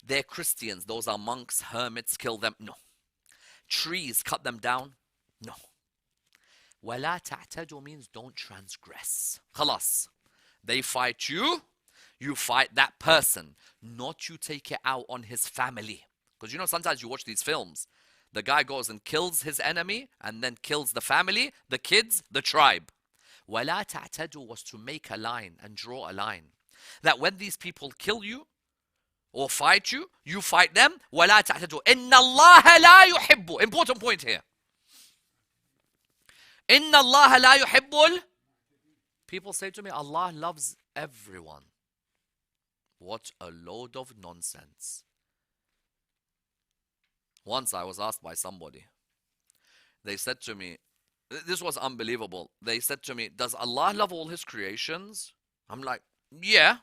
They're Christians, those are monks, hermits, kill them? No. Trees, cut them down? No. وَلَا تَعْتَدُوا means don't transgress. خلاص. They fight you, You fight that person, not you take it out on his family. Because you know, sometimes you watch these films. The guy goes and kills his enemy and then kills the family, the kids, the tribe. وَلَا تَعْتَدُوا was to make a line and draw a line. That when these people kill you or fight you, you fight them. وَلَا تَعْتَدُوا إِنَّ اللَّهَ لَا يُحِبُّ. Important point here. إِنَّ اللَّهَ لَا يُحِبُّ. People say to me, Allah loves everyone. What a load of nonsense. Once I was asked by somebody, they said to me, this was unbelievable. They said to me, does Allah love all his creations? I'm like, yeah.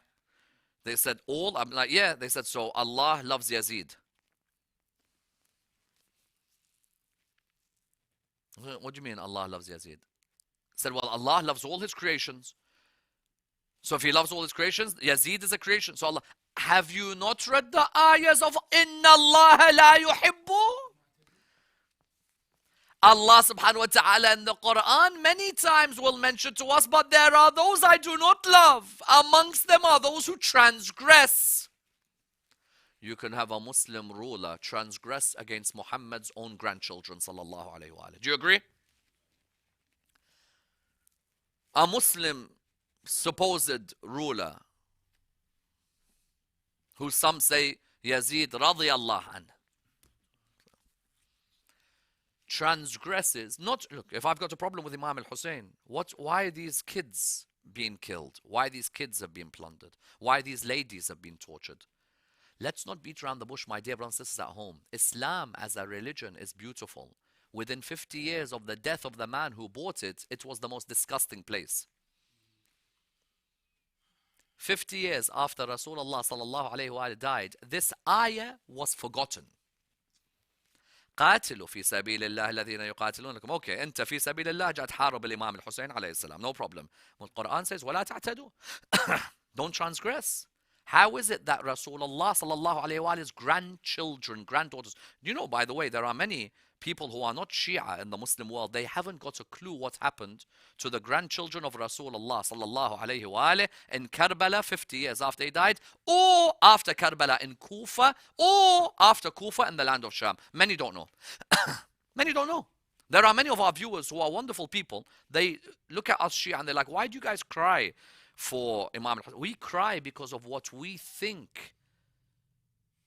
They said, all? I'm like, yeah. They said, so Allah loves Yazid. What do you mean Allah loves Yazid? Said, well, Allah loves all his creations. So if he loves all his creations, Yazid is a creation. So Allah, have you not read the ayahs of Inna Allah la yuhibbu? Allah subhanahu wa ta'ala in the Quran many times will mention to us, but there are those I do not love. Amongst them are those who transgress. You can have a Muslim ruler transgress against Muhammad's own grandchildren, sallallahu alayhi wa alayhi. Do you agree? A Muslim supposed ruler, who some say Yazid radiyallahu anh, transgresses, not, look, if I've got a problem with Imam Hussein, why are these kids being killed? Why these kids have been plundered? Why these ladies have been tortured? Let's not beat around the bush, my dear brothers and sisters at home. Islam as a religion is beautiful. Within 50 years of the death of the man who bought it, it was the most disgusting place. 50 years after Rasulullah sallallahu alayhi wa died, this ayah was forgotten. قاتلوا في سبيل الله الذين يقاتلونكم. Okay, أنت في سبيل الله جاء تحارب الإمام الحسين عليه السلام. No problem. When the Quran says ولا تعتدوا, don't transgress. How is it that Rasulullah sallallahu alayhi wa sallam's grandchildren, granddaughters, you know, by the way, there are many people who are not Shia in the Muslim world, they haven't got a clue what happened to the grandchildren of Rasulullah sallallahu alayhi wa sallam in Karbala 50 years after he died, or after Karbala in Kufa, or after Kufa in the land of Sham. Many don't know. Many don't know. There are many of our viewers who are wonderful people. They look at us Shia and they're like, why do you guys cry for Imam al-Hussein? We cry because of what we think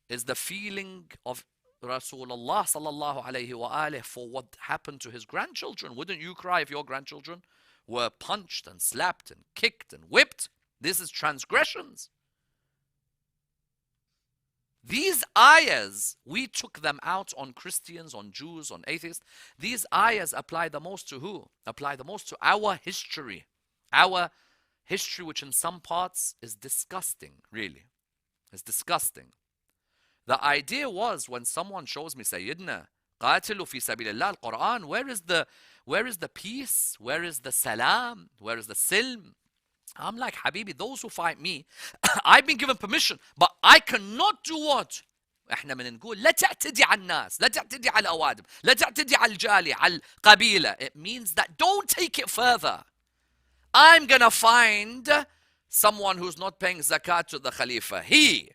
is the feeling of Rasulullah sallallahu alayhi wa alayhi for what happened to his grandchildren. Wouldn't you cry if your grandchildren were punched and slapped and kicked and whipped? This is transgressions. These ayahs, we took them out on Christians, on Jews, on atheists. These ayahs apply the most to who? Apply the most to our history. Our history, which in some parts is disgusting, really. It's disgusting. The idea was when someone shows me, Sayyidina, قاتلوا في سبيل الله, Quran, where is the peace? Where is the salam? Where is the silm? I'm like, Habibi, those who fight me, I've been given permission, but I cannot do what? احنا من نقول لا تعتدي على الناس, لا تعتدي على الأوادم, لا تعتدي على الجالي, على القبيلة. It means that don't take it further. I'm gonna find someone who's not paying zakat to the Khalifa. He,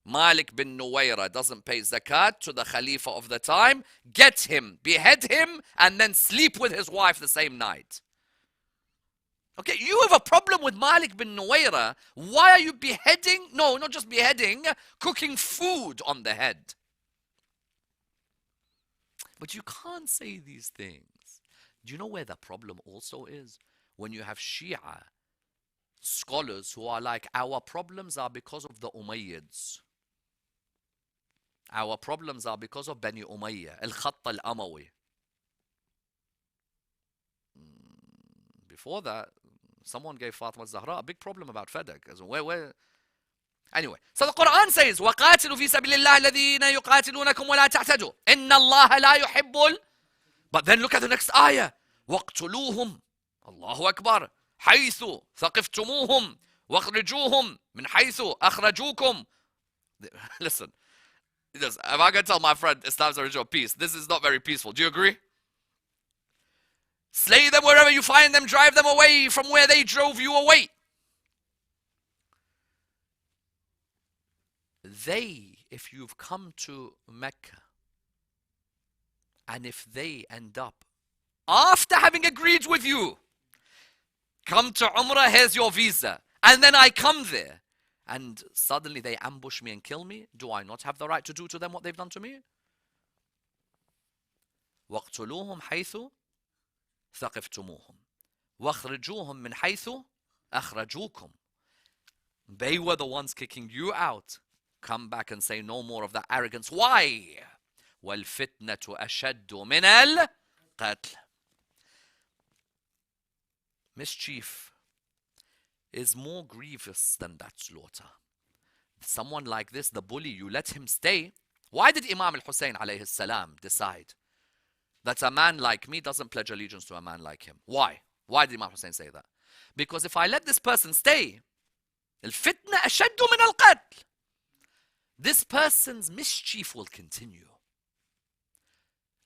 Malik bin Nuwayra, doesn't pay zakat to the Khalifa of the time. Get him, behead him, and then sleep with his wife the same night. Okay, you have a problem with Malik bin Nuwayra. Why are you beheading? No, not just beheading, cooking food on the head. But you can't say these things. Do you know where the problem also is? When you have Shia scholars who are like, our problems are because of the Umayyads. Our problems are because of Bani Umayyah, Al-Khatt al-Amawi. Before that, someone gave Fatima al-Zahra a big problem about Fadak. Where? Anyway, so the Quran says, وَقَاتِلُوا فِي سَبِيلِ اللَّهِ الَّذِينَ يُقَاتِلُونَكُمْ وَلَا تَعْتَدُوا إِنَّ اللَّهَ لَا يُحِبُّ. But then look at the next ayah. وَاقْتُلُوهُمْ, Allahu Akbar, حَيْثُ ثَقِفْتُمُوهُمْ وَاخْرِجُوهُمْ مِنْ حَيْثُ أَخْرَجُوكُمْ. Listen, if I can tell my friend Islam's a religion of peace, this is not very peaceful. Do you agree? Slay them wherever you find them, drive them away from where they drove you away. if you've come to Mecca, and if they end up, after having agreed with you, come to Umrah, here's your visa, and then I come there, and suddenly they ambush me and kill me, do I not have the right to do to them what they've done to me? وَاقْتُلُوهُمْ حَيْثُ ثَقِفْتُمُوهُمْ وَاخْرِجُوهُمْ مِنْ حَيْثُ أَخْرَجُوكُمْ. They were the ones kicking you out. Come back and say no more of that arrogance. Why? وَالْفِتْنَةُ أَشَدُّ مِنَ الْقَتْلِ. Mischief is more grievous than that slaughter. Someone like this, the bully, you let him stay. Why did Imam Hussein alayhi salam decide that a man like me doesn't pledge allegiance to a man like him? Why? Why did Imam Hussein say that? Because if I let this person stay, الفتنة أشد من القتل. This person's mischief will continue.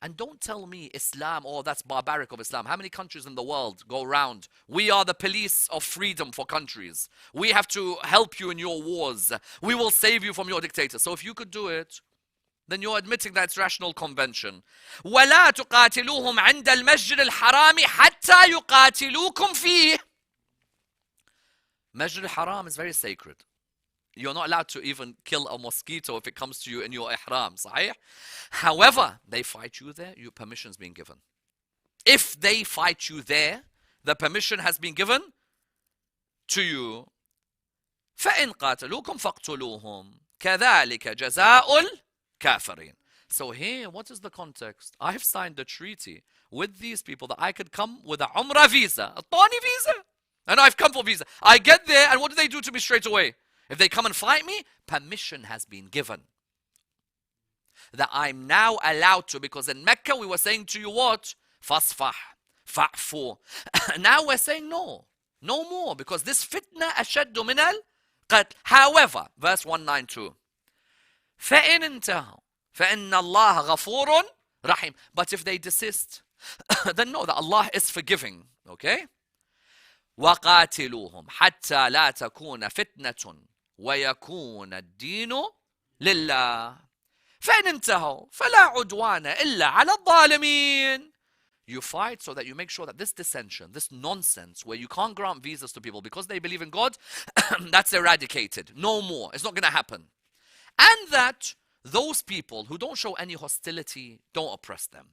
And don't tell me Islam, oh, that's barbaric of Islam. How many countries in the world go around? We are the police of freedom for countries. We have to help you in your wars. We will save you from your dictator. So if you could do it, then you're admitting that it's rational convention. وَلَا تُقَاتِلُوهُمْ عِنْدَ الْمَسْجِدِ الْحَرَامِ حَتَّى يُقَاتِلُوكُمْ فِيهِ. Masjid al-Haram is very sacred. You're not allowed to even kill a mosquito if it comes to you in your ihram, sahih? However, they fight you there, your permission's been given. If they fight you there, the permission has been given to you. فَإِنْ قَاتَلُوكُمْ فَاقْتُلُوهُمْ كَذَلِكَ جَزَاءُ الْكَافِرِينَ. So here, what is the context? I've signed a treaty with these people that I could come with a Umrah visa, a Tani visa. And I've come for visa. I get there, and what do they do to me straight away? If they come and fight me, permission has been given. That I'm now allowed to, because in Mecca we were saying to you what? Fasfah, fa'fu. Now we're saying no. No more, because this fitna ashaddu min al-qatl. However, verse 192. فَإِنْ انْتَهَوْا فَإِنَّ اللَّهَ غَفُورٌ رَحِيمٌ. But if they desist, then know that Allah is forgiving. Okay? وَقَاتِلُوهُمْ حَتَّى لَا تَكُونَ فِتْنَةٌ وَيَكُونَ الدِّينُ لِلَّهِ فَإِنْ انْتَهَوْا فَلَا عُدْوَانَ إِلَّا عَلَى الظَّالِمِينَ. You fight so that you make sure that this dissension, this nonsense where you can't grant visas to people because they believe in God, that's eradicated. No more. It's not going to happen. And that those people who don't show any hostility, don't oppress them.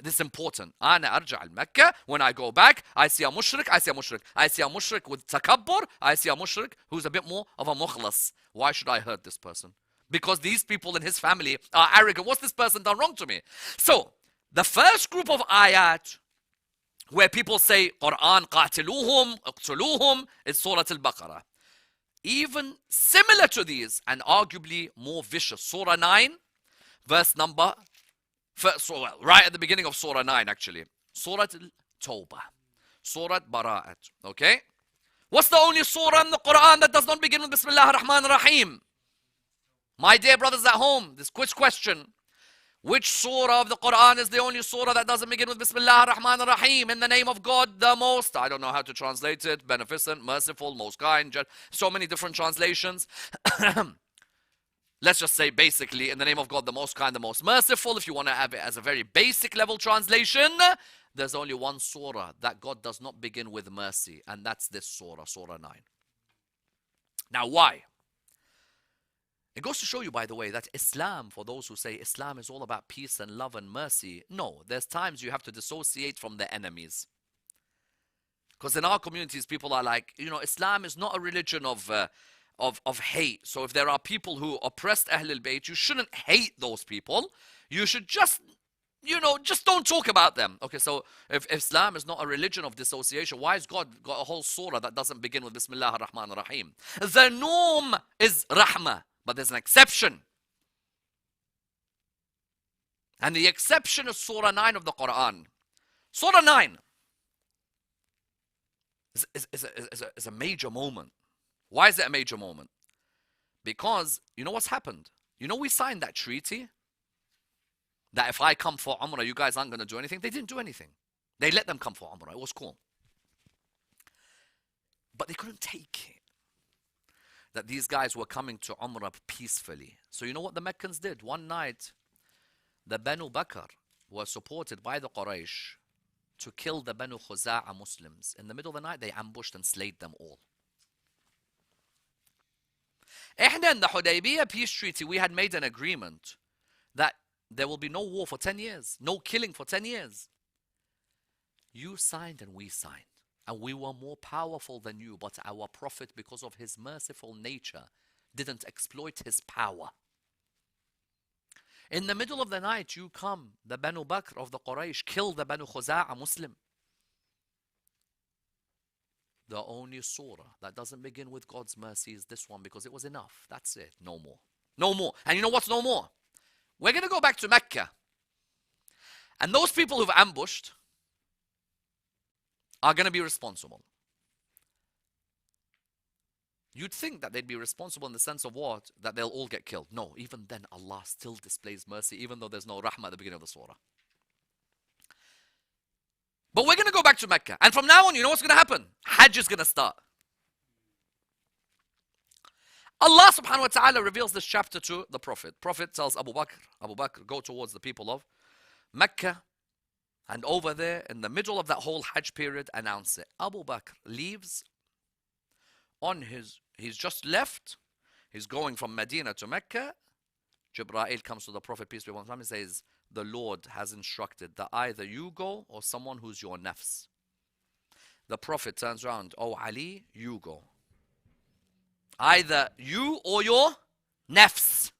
This is important. أنا أرجع المكة. When I go back, I see a mushrik, I see a mushrik. I see a mushrik with takabbur, I see a mushrik who's a bit more of a mukhlas. Why should I hurt this person? Because these people in his family are arrogant. What's this person done wrong to me? So, the first group of ayat where people say, Quran, قاتلوهم, اقتلوهم, is Surah Al-Baqarah. Even similar to these, and arguably more vicious, Surah 9, verse number first, right at the beginning of Surah 9 actually. Surah Al-Tawbah. Surah Bara'at. Okay? What's the only surah in the Quran that does not begin with Bismillah ar-Rahman ar-Rahim? My dear brothers at home, this quiz question. Which surah of the Quran is the only surah that doesn't begin with Bismillah ar-Rahman ar-Rahim? In the name of God, the most, I don't know how to translate it, beneficent, merciful, most kind, so many different translations. Let's just say basically, in the name of God, the most kind, the most merciful. If you want to have it as a very basic level translation, there's only one surah that God does not begin with mercy, and that's this surah, Surah 9. Now, why? It goes to show you, by the way, that Islam, for those who say Islam is all about peace and love and mercy, no, there's times you have to dissociate from the enemies. Because in our communities, people are like, you know, Islam is not a religion of hate. So if there are people who oppressed Ahlul Bayt, you shouldn't hate those people. You should just, you know, just don't talk about them. Okay, so if Islam is not a religion of dissociation, why has God got a whole surah that doesn't begin with Bismillah ar-Rahman ar-Rahim? The norm is Rahmah, but there's an exception. And the exception is Surah 9 of the Quran. Surah 9 is a major moment. Why is it a major moment? Because, you know what's happened? You know we signed that treaty? That if I come for Umrah, you guys aren't going to do anything. They didn't do anything. They let them come for Umrah. It was cool. But they couldn't take it. that these guys were coming to Umrah peacefully. So you know what the Meccans did? One night, the Banu Bakr were supported by the Quraysh to kill the Banu Khuza'a Muslims. In the middle of the night, they ambushed and slayed them all. إحنا in the Hudaybiyah peace treaty, we had made an agreement that there will be no war for 10 years, no killing for 10 years. You signed and we signed. And we were more powerful than you, but our Prophet, because of his merciful nature, didn't exploit his power. In the middle of the night, you come, the Banu Bakr of the Quraysh, kill the Banu Khuza'a Muslim. The only surah that doesn't begin with God's mercy is this one, because it was enough. That's it. No more. No more. And you know what's no more? We're going to go back to Mecca. And those people who've ambushed are going to be responsible. You'd think that they'd be responsible in the sense of what? That they'll all get killed. No, even then Allah still displays mercy, even though there's no rahmah at the beginning of the surah. But we're going to go back to Mecca. And from now on, you know what's going to happen? Hajj is going to start. Allah subhanahu wa ta'ala reveals this chapter to the Prophet. Prophet tells Abu Bakr, go towards the people of Mecca. And over there, in the middle of that whole Hajj period, announce it. Abu Bakr leaves on he's just left. He's going from Medina to Mecca. Jibreel comes to the Prophet, peace be upon him, and says, the Lord has instructed that either you go or someone who's your nafs. The Prophet turns around, oh Ali, you go. Either you or your nafs.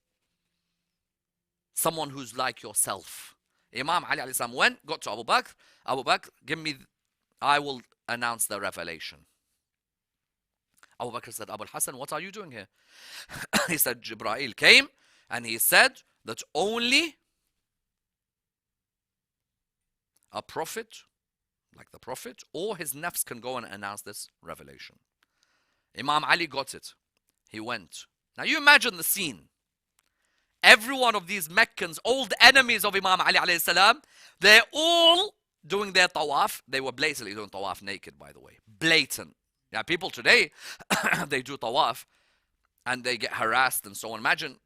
Someone who's like yourself. Imam Ali alayhi salam went, got to Abu Bakr. Abu Bakr, I will announce the revelation. Abu Bakr said, Abu Hassan, what are you doing here? He said, Jibreel came and he said that only a prophet, like the Prophet, or his nafs can go and announce this revelation. Imam Ali got it. He went. Now you imagine the scene. Every one of these Meccans, old enemies of Imam Ali alayhi salam, they're all doing their tawaf. They were blatantly doing tawaf naked, by the way. Blatant. Yeah, people today, they do tawaf and they get harassed and so on. Imagine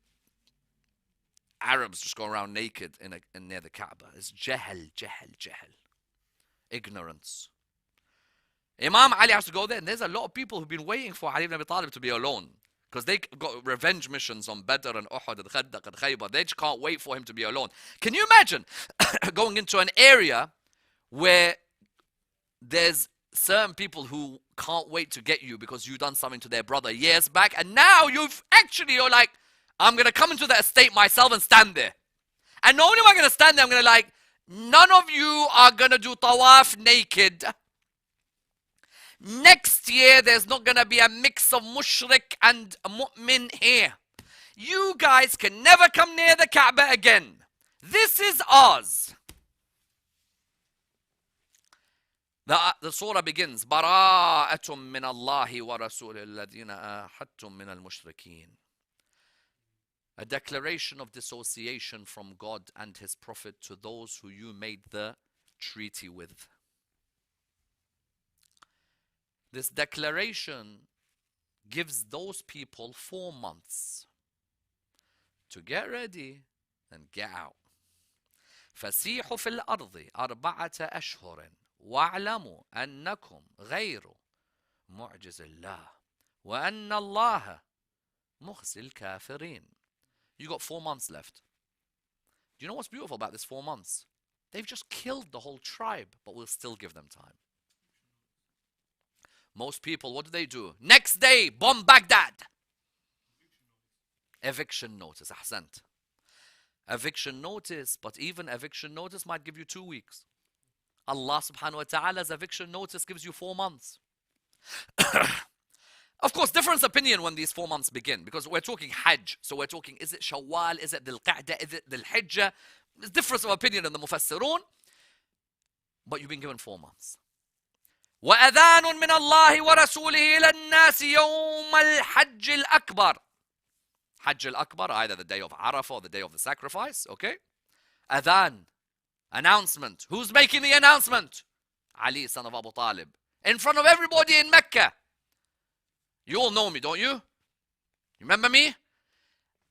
Arabs just going around naked in near the Kaaba. It's jahl. Ignorance. Imam Ali has to go there, and there's a lot of people who've been waiting for Ali ibn Abi Talib to be alone. Because they got revenge missions on Badr and Uhud and Khandaq and Khaybar. They just can't wait for him to be alone. Can you imagine going into an area where there's certain people who can't wait to get you because you've done something to their brother years back, and now you're like, I'm going to come into that estate myself and stand there. And not only am I going to stand there, I'm going to like, none of you are going to do tawaf naked. Next year, there's not going to be a mix of mushrik and mu'min here. You guys can never come near the Kaaba again. This is ours. The surah begins, Bara'atum min Allahi wa rasulih alladhina ahadtum min al-mushrikeen. A declaration of dissociation from God and His Prophet to those who you made the treaty with. This declaration gives those people 4 months to get ready and get out. فَسِيحُوا فِي الْأَرْضِ أَرْبَعَةَ أَشْهُرٍ وَاعْلَمُوا أَنَّكُمْ غَيْرُ مُعْجِزِ اللَّهِ وَأَنَّ اللَّهَ مُخْزِي الْكَافِرِينَ. You got 4 months left. Do you know what's beautiful about this 4 months? They've just killed the whole tribe, but we'll still give them time. Most people, what do? Next day, bomb Baghdad. Eviction notice, ahsant. Eviction notice, but even eviction notice might give you 2 weeks. Allah subhanahu wa ta'ala's eviction notice gives you 4 months. Of course, different opinion when these 4 months begin, because we're talking Hajj. So we're talking, is it Shawwal, is it Dhul Qa'dah, is it Dhul Hijjah? There's difference of opinion in the Mufassirun. But you've been given 4 months. وَأَذَانٌ مِّنَ اللَّهِ وَرَسُولِهِ إِلَى النَّاسِ يَوْمَ الْحَجِّ الْأَكْبَرِ. Hajj al-Akbar, either the day of Arafah or the day of the sacrifice, okay? Adhan, announcement. Who's making the announcement? Ali, son of Abu Talib. In front of everybody in Mecca. You all know me, don't you? Remember me?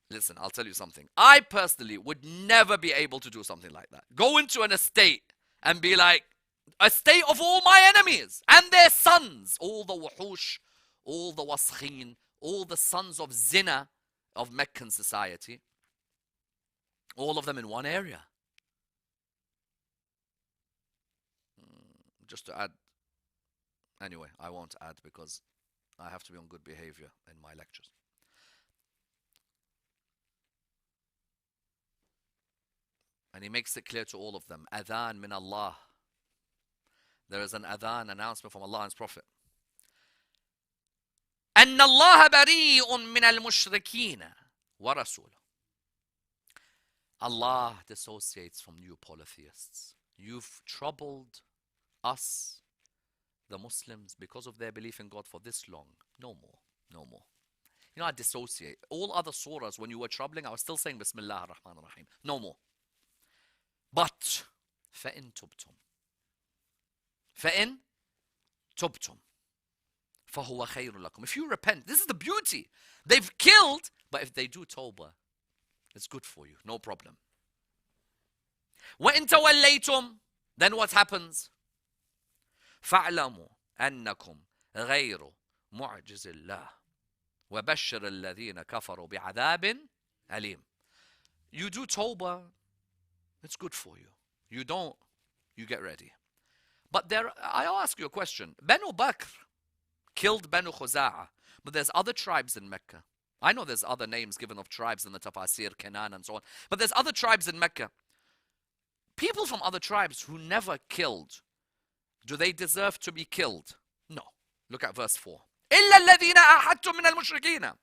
Listen, I'll tell you something. I personally would never be able to do something like that. Go into an estate and be like, a state of all my enemies and their sons, all the wuhush, all the waskhin, all the sons of zina of Meccan society, all of them in one area. Just to add, anyway, I won't add because I have to be on good behavior in my lectures. And he makes it clear to all of them, adhan min Allah. There is an adhan announcement from Allah and His Prophet. أن الله بريء من المشركين ورسوله. Allah dissociates from you polytheists. You've troubled us, the Muslims, because of their belief in God for this long. No more. No more. You know, I dissociate. All other surahs, when you were troubling, I was still saying Bismillah ar-Rahman ar-Rahim. No more. But فَإِن تُبْتُمْ فَإِن تُبْتُمْ فَهُوَ خَيْرٌ لَكُمْ. If you repent, this is the beauty. They've killed, but if they do tawbah, it's good for you. No problem. وَإِن تَوَلَّيْتُمْ, then what happens? فَاعْلَمُوا أَنَّكُمْ غَيْرُ مُعْجِزِ اللَّهِ وَبَشِّرِ الَّذِينَ كَفَرُوا بِعَذَابٍ أَلِيمٍ. You do tawbah, it's good for you. You don't, you get ready. But I'll ask you a question. Banu Bakr killed Banu Khuza'ah, but there's other tribes in Mecca. I know there's other names given of tribes in the Tafsir, Kenan and so on, but there's other tribes in Mecca. People from other tribes who never killed, do they deserve to be killed? No. Look at verse 4. إِلَّا الَّذِينَ أَحَدتُّم مِّنَ الْمُشْرِكِينَ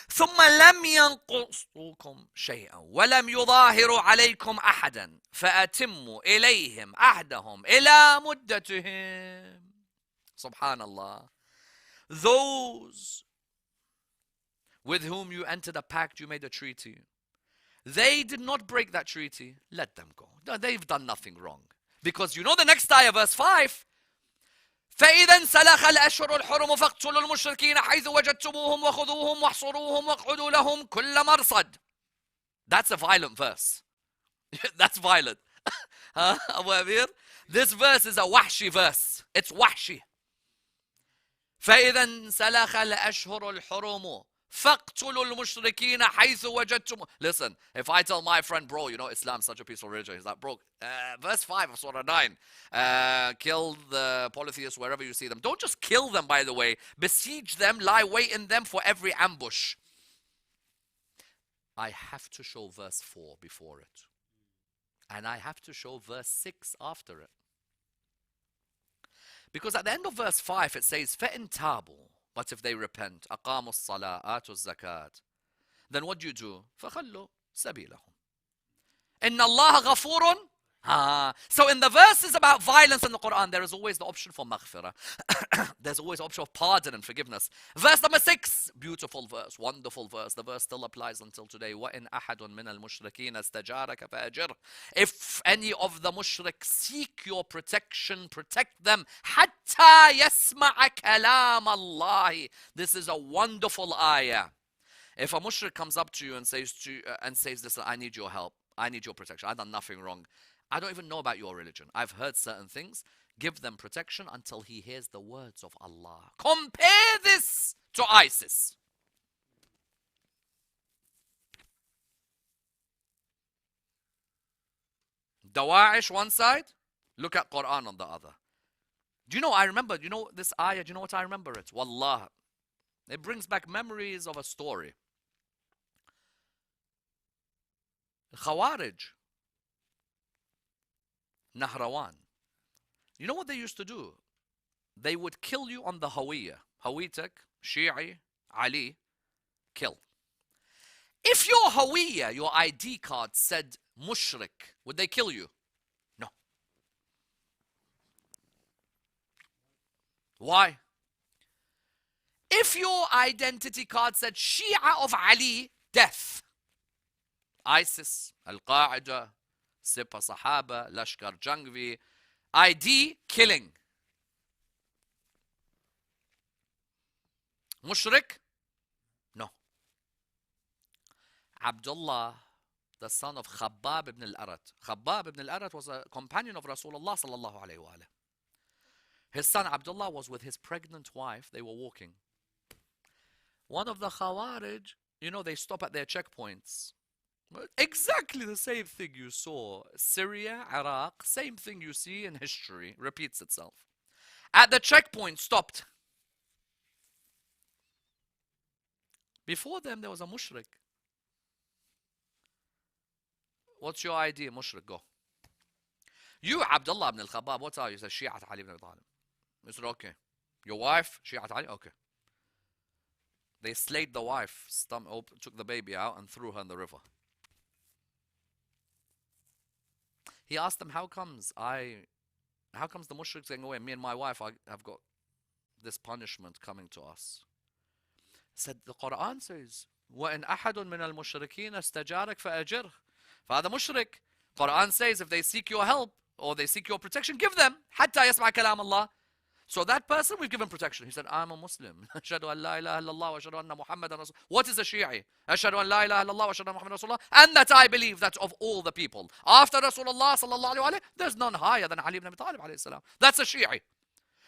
ثم لم ينقصوكم شيئا ولم يظاهروا عليكم أحدا فأتموا إليهم عهدهم إلى مدتهم. Subhanallah. Those with whom you entered a pact, you made a treaty, they did not break that treaty, let them go. They've done nothing wrong. Because you know the next ayah, verse 5, فإذا انسلخ الأشهر الحرم فاقتلوا المشركين حيث وجدتموهم وخذوهم واحصروهم واقعدوا لهم كل مرصد. That's a violent verse. That's violent. Abu Amir? This verse is a wahshi verse. It's wahshi. فإذا انسلخ الأشهر الحرم فاقتلوا المشركين حيث وجدتم. Listen, if I tell my friend, bro, you know Islam's such a peaceful religion, he's like, bro, verse 5 of Surah 9, kill the polytheists wherever you see them. Don't just kill them, by the way. Besiege them, lie wait in them for every ambush. I have to show verse 4 before it. And I have to show verse 6 after it. Because at the end of verse 5 it says, فَإِن تَابُوا, but if they repent, أَقَامُوا الصَّلَاةَ آتُوا الزَّكَاةَ, then what do you do? فَخَلُّوا سَبِيلَهُم إِنَّ اللَّهَ غَفُورٌ. So in the verses about violence in the Quran, there is always the option for maghfirah. There's always the option of pardon and forgiveness. Verse number 6, beautiful verse, wonderful verse. The verse still applies until today. وَإِنْ أَحَدٌ مِّنَ الْمُشْرِكِينَ اسْتَجَارَكَ فَأَجِرْهُ. If any of the mushriks seek your protection, protect them. حَتَّى يَسْمَعَ كَلَامَ اللَّهِ. This is a wonderful ayah. If a mushrik comes up to you and says, listen, I need your help. I need your protection. I've done nothing wrong. I don't even know about your religion. I've heard certain things. Give them protection until he hears the words of Allah. Compare this to ISIS. Dawa'ish one side, look at Quran on the other. Do you know, I remember, you know this ayah, do you know what I remember it? Wallah. It brings back memories of a story. Khawarij. Nahrawan. You know what they used to do? They would kill you on the Hawiyya. Hawitak, Shi'i, Ali, kill. If your Hawiyya, your ID card said Mushrik, would they kill you? No. Why? If your identity card said Shia of Ali, death. ISIS, Al-Qaeda, Sipa Sahaba, Lashkar Jangvi, ID, killing. Mushrik, Abdullah, the son of Khabbab ibn al-Arat. Khabbab ibn al-Arat was a companion of Rasulullah sallallahu alayhi wa alayhi. His son Abdullah was with his pregnant wife. They were walking. One of the Khawarij, you know, they stop at their checkpoints. Exactly the same thing you saw. Syria, Iraq, same thing you see in history. Repeats itself. At the checkpoint, stopped. Before them, there was a mushrik. What's your idea, mushrik? Go. You, Abdullah ibn al-Khabbab, what are you? He said, Shi'at Ali ibn Abi Talib. He said, okay. Your wife, Shi'at Ali? Okay. They slayed the wife, took the baby out and threw her in the river. He asked them, how comes the mushriks going away? Me and my wife have got this punishment coming to us. He said, the Quran says, وَإِنْ أَحَدٌ مِّنَ الْمُشْرِكِينَ اسْتَجَارَكَ فَأَجِرْهُ. Father mushrik, Quran says, if they seek your help or they seek your protection, give them. حَتَّى يَسْمَعَ كَلَامَ اللَّهِ. So that person, we've given protection. He said, I'm a Muslim. أشهد أن لا إله إلا الله وأشهد أن محمدا رسول. What is a Shi'i? أشهد أن لا إله إلا الله وأشهد أن محمدا رسول الله. And that I believe that of all the people, after Rasulullah sallallahu alayhi wa, there's none higher than Ali ibn Abi Talib alayhi salam. That's a Shi'i.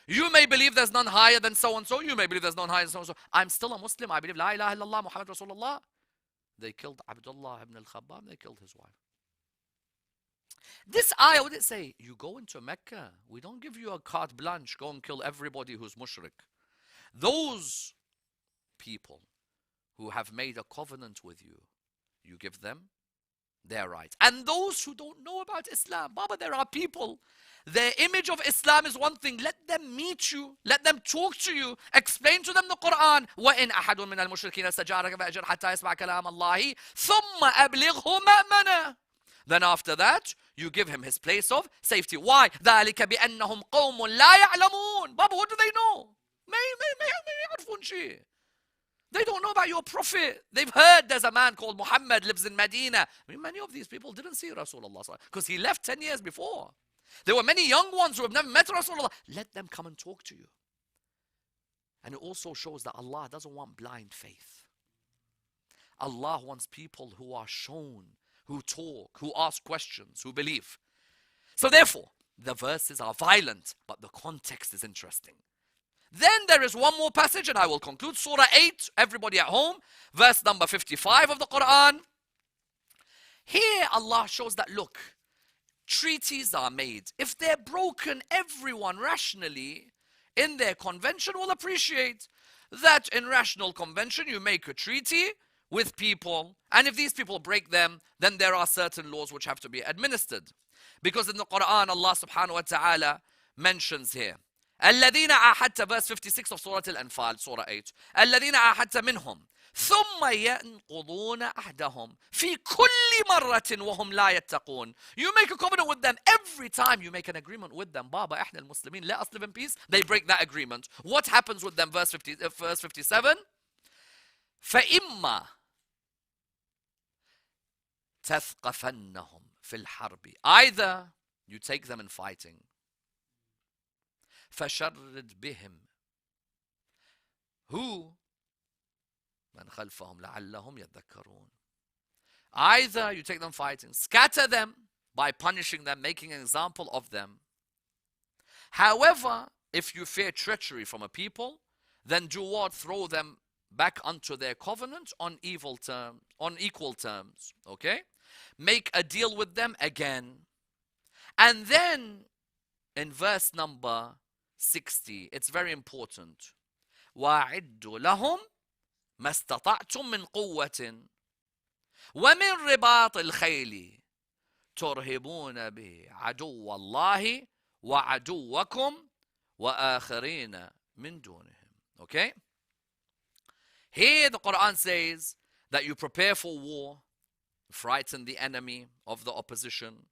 You may believe there's none higher than so and so. You may believe there's none higher than so and so. I'm still a Muslim. I believe La ilaha illallah Muhammad Rasulullah. They killed Abdullah ibn al-Khabbab. They killed his wife. This ayah, what did it say? You go into Mecca. We don't give you a carte blanche. Go and kill everybody who's mushrik. Those people who have made a covenant with you, you give them their rights. And those who don't know about Islam, Baba, there are people, their image of Islam is one thing. Let them meet you. Let them talk to you. Explain to them the Quran. وَإِنْ أَحَدٌ مِّنَ الْمُشْرِكِينَ اسْتَجَارَكَ فَأَجِرْهُ حَتَّى يَسْمَعَ كَلَامَ اللَّهِ ثُمَّ أَبْلِغْهُ مَأْمَنَهُ. Then after that, you give him his place of safety. Why? ذَلِكَ بِأَنَّهُمْ قَوْمٌ لَا يَعْلَمُونَ. Baba, what do they know? They don't know about your prophet. They've heard there's a man called Muhammad lives in Medina. I mean, many of these people didn't see Rasulullah because he left 10 years before. There were many young ones who have never met Rasulullah. Let them come and talk to you. And it also shows that Allah doesn't want blind faith. Allah wants people who are shown, who talk, who ask questions, who believe. So therefore, the verses are violent, but the context is interesting. Then there is one more passage, and I will conclude. Surah 8, everybody at home, verse number 55 of the Quran. Here Allah shows that, look, treaties are made. If they're broken, everyone rationally in their convention will appreciate that in rational convention you make a treaty with people, and if these people break them, then there are certain laws which have to be administered. Because in the Quran, Allah subhanahu wa ta'ala mentions here, الَّذِينَ عَاهَدْتَ, verse 56 of Surah Al-Anfal, Surah 8, الَّذِينَ عَاهَدْتَ مِنْهُمْ ثُمَّ يَنْقُضُونَ أَحْدَهُمْ فِي كُلِّ مَرَّةٍ وَهُمْ لَا يَتَّقُونَ. You make a covenant with them. Every time you make an agreement with them, Baba, إحنا المسلمين, let us live in peace, they break that agreement. What happens with them? Verse 57, فَإِمَّا تَثْقَفَنَّهُمْ فِي الْحَرْبِ. Either you take them in fighting, فَشَرِّدْ بِهِمْ who مَنْ خَلْفَهُمْ لَعَلَّهُمْ يَذَّكَّرُونَ. Either you take them fighting, scatter them by punishing them, making an example of them. However, if you fear treachery from a people, then do what? Throw them back onto their covenant on equal terms. Okay? Make a deal with them again. And then in verse number 60, it's very important. وَأَعِدُّ لَهُمْ مَا اسْتَطَعْتُم مِّن قُوَّةٍ وَمِن رِبَاطِ الْخَيْلِ تُرْهِبُونَ بِهِ عَدُوَّ اللَّهِ وَعَدُوَّكُمْ وَآخَرِينَ مِن دُونِهِمْ. Okay? Here the Quran says that you prepare for war, frighten the enemy of the opposition.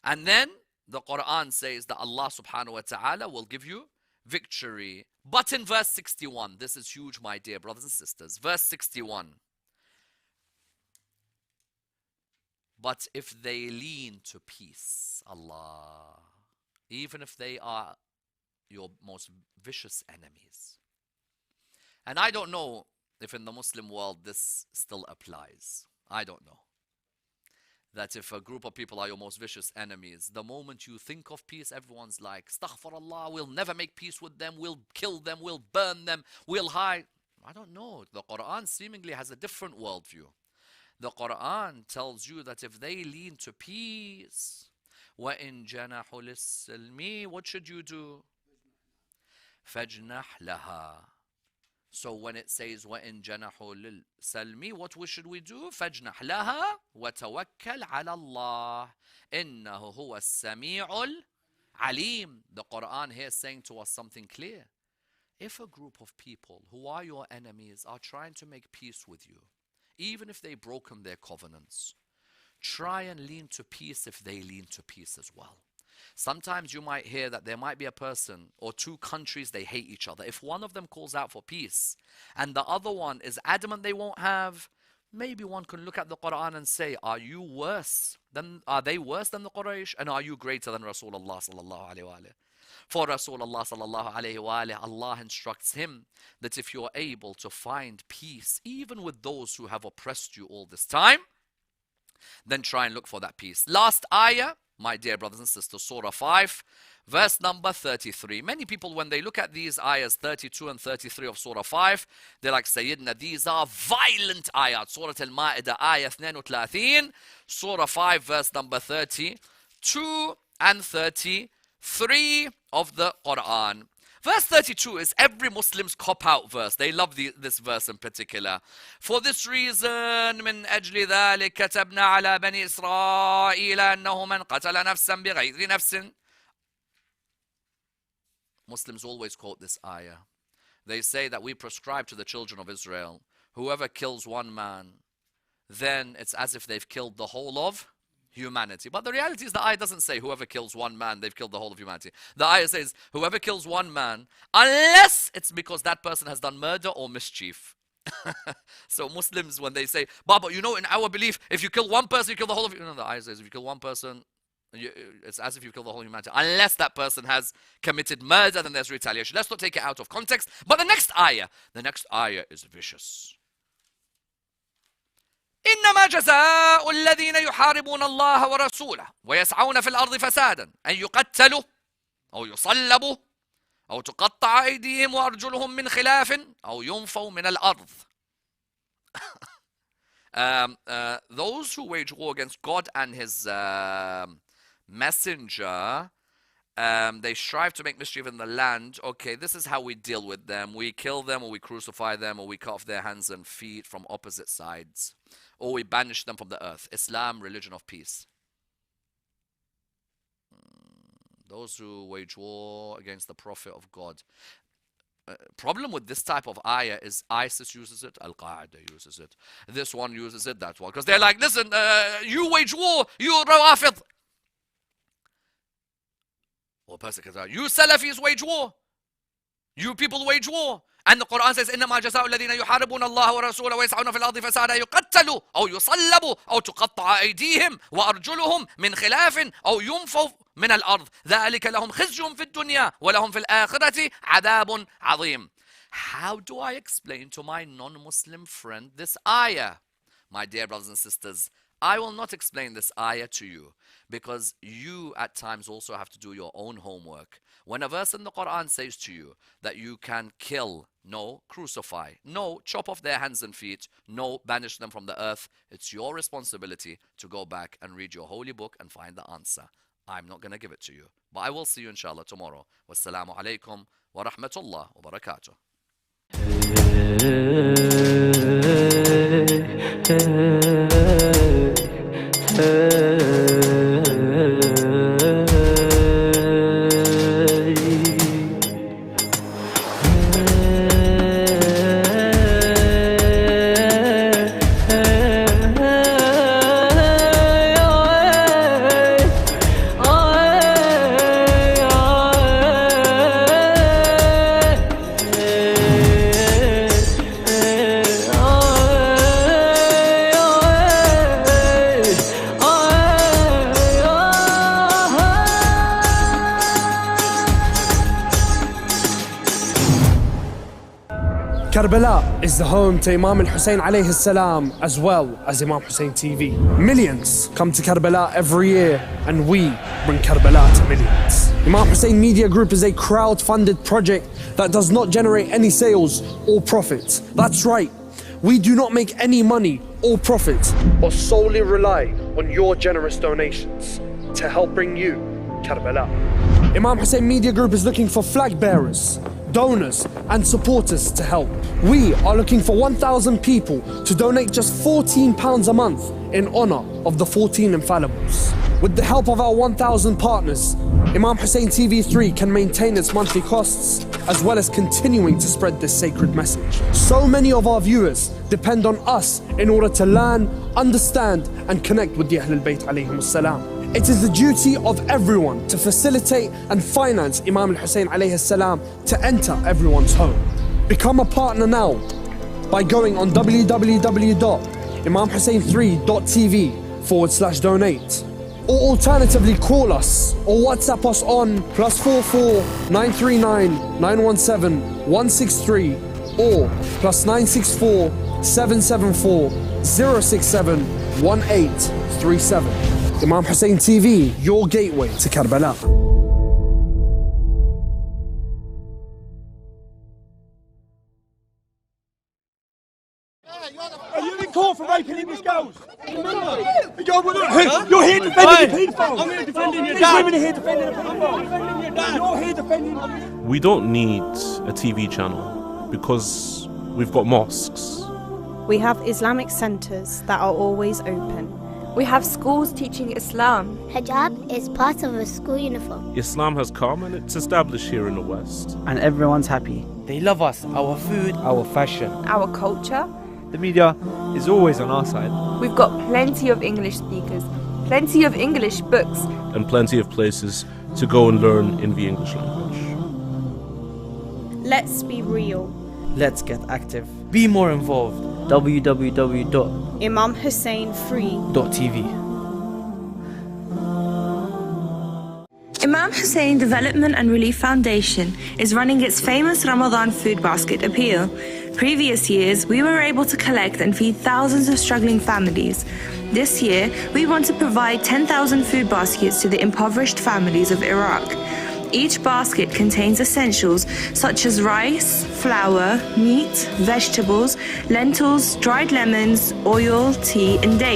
And then the Quran says that Allah subhanahu wa ta'ala will give you victory. But in verse 61, this is huge, my dear brothers and sisters. Verse 61. But if they lean to peace, Allah, even if they are your most vicious enemies. And I don't know if in the Muslim world this still applies. I don't know. That if a group of people are your most vicious enemies, the moment you think of peace, everyone's like, Astaghfirullah, we'll never make peace with them, we'll kill them, we'll burn them, we'll hide. I don't know. The Quran seemingly has a different worldview. The Quran tells you that if they lean to peace, وَإِن جَنَحُ لِلسَّلْمِ, what should you do? فَاجْنَحْ لَهَا. So when it says وَإِن جَنَحُ لِلسَّلْمِ, what should we do? فَاجْنَحْ لَهَا وَتَوَكَّلْ عَلَى اللَّهِ إِنَّهُ هُوَ السَّمِيعُ الْعَلِيمُ. The Quran here is saying to us something clear. If a group of people who are your enemies are trying to make peace with you, even if they've broken their covenants, try and lean to peace if they lean to peace as well. Sometimes you might hear that there might be a person or two countries, they hate each other. If one of them calls out for peace and the other one is adamant they won't have, maybe one can look at the Quran and say, are they worse than the Quraysh? And are you greater than Rasulullah sallallahu alayhi wa alayhi? For Rasulullah sallallahu alayhi wa alayhi, Allah instructs him that if you're able to find peace, even with those who have oppressed you all this time, then try and look for that peace. Last ayah, my dear brothers and sisters, Surah 5, verse number 33. Many people, when they look at these ayahs 32 and 33 of Surah 5, they're like, Sayyidina, these are violent ayat. Surah Al-Ma'idah, ayah 32, Surah 5, verse number 32 and 33 of the Quran. Verse 32 is every Muslim's cop-out verse. They love this verse in particular. For this reason, من أجل ذلك كتبنا على بني إسرائيل أنه من قتل نفسا بغير نفس. Muslims always quote this ayah. They say that we prescribe to the children of Israel, whoever kills one man, then it's as if they've killed the whole of humanity. But the reality is the ayah doesn't say whoever kills one man, they've killed the whole of humanity. The ayah says whoever kills one man, unless it's because that person has done murder or mischief. So Muslims, when they say, Baba, you know, in our belief, if you kill one person, you kill the whole of humanity. No, the ayah says if you kill one person, it's as if you kill the whole humanity. Unless that person has committed murder, then there's retaliation. Let's not take it out of context. But the next ayah is vicious. إنما جزاء الذين يحاربون الله ورسوله ويسعون في الأرض فسادا أن يقتلوا أو يصلبوا أو تقطع أيديهم وأرجلهم من خلاف أو ينفوا من الأرض. Those who wage war against God and His messenger, they strive to make mischief in the land. Okay, this is how we deal with them. We kill them, or we crucify them, or we cut off their hands and feet from opposite sides, or we banish them from the earth. Islam, religion of peace. Those who wage war against the Prophet of God. Problem with this type of ayah is ISIS uses it, Al-Qaeda uses it, this one uses it, that one. Because they're like, listen, you wage war, you Rawafid. Or a person can say, you Salafis wage war. You people wage war. And the Quran says, إنما جزاء الذين يحاربون الله ورسوله ويسعون في الأرض فسادا يقتلوا أو يصلبوا أو تقطع أيديهم وأرجلهم من خلاف أو ينفوا من الأرض ذلك لهم خزي في الدنيا ولهم في الآخرة عذاب عظيم. How do I explain to my non-Muslim friend this ayah? My dear brothers and sisters, I will not explain this ayah to you because you at times also have to do your own homework. When a verse in the Quran says to you that you can kill, no, crucify, no, chop off their hands and feet, no, banish them from the earth, it's your responsibility to go back and read your holy book and find the answer. I'm not going to give it to you. But I will see you inshallah tomorrow. Wassalamu alaikum wa rahmatullah wa barakatuh. Oh Karbala is the home to Imam Hussein alayhi salam, as well as Imam Hussein TV. Millions come to Karbala every year, and we bring Karbala to millions. Imam Hussein Media Group is a crowd-funded project that does not generate any sales or profits. That's right, we do not make any money or profit, or solely rely on your generous donations to help bring you Karbala. Imam Hussein Media Group is looking for flag bearers, donors and supporters to help. We are looking for 1,000 people to donate just £14 a month in honour of the 14 infallibles. With the help of our 1,000 partners, Imam Hussein TV 3 can maintain its monthly costs as well as continuing to spread this sacred message. So many of our viewers depend on us in order to learn, understand and connect with the Ahlul Bayt alayhimus salam. It is the duty of everyone to facilitate and finance Imam Hussein alayhi salam to enter everyone's home. Become a partner now by going on www.imamhussein3.tv/donate, or alternatively call us or WhatsApp us on +44 939 917 163 or +964 774 067 1837. Imam Hussein TV, your gateway to Karbala. Are you in court for raping English girls? Remember? You're here defending the paedophile. I'm here defending your dad. Women are here defending the paedophile. You're here defending. We don't need a TV channel because we've got mosques. We have Islamic centres that are always open. We have schools teaching Islam. Hijab is part of a school uniform. Islam has come and it's established here in the West. And everyone's happy. They love us, our food, our fashion, our culture. The media is always on our side. We've got plenty of English speakers, plenty of English books, and plenty of places to go and learn in the English language. Let's be real. Let's get active. Be more involved. www.imamhussein3.tv. Imam Hussein Development and Relief Foundation is running its famous Ramadan food basket appeal. Previous years, we were able to collect and feed thousands of struggling families. This year, we want to provide 10,000 food baskets to the impoverished families of Iraq. Each basket contains essentials such as rice, flour, meat, vegetables, lentils, dried lemons, oil, tea, and dates.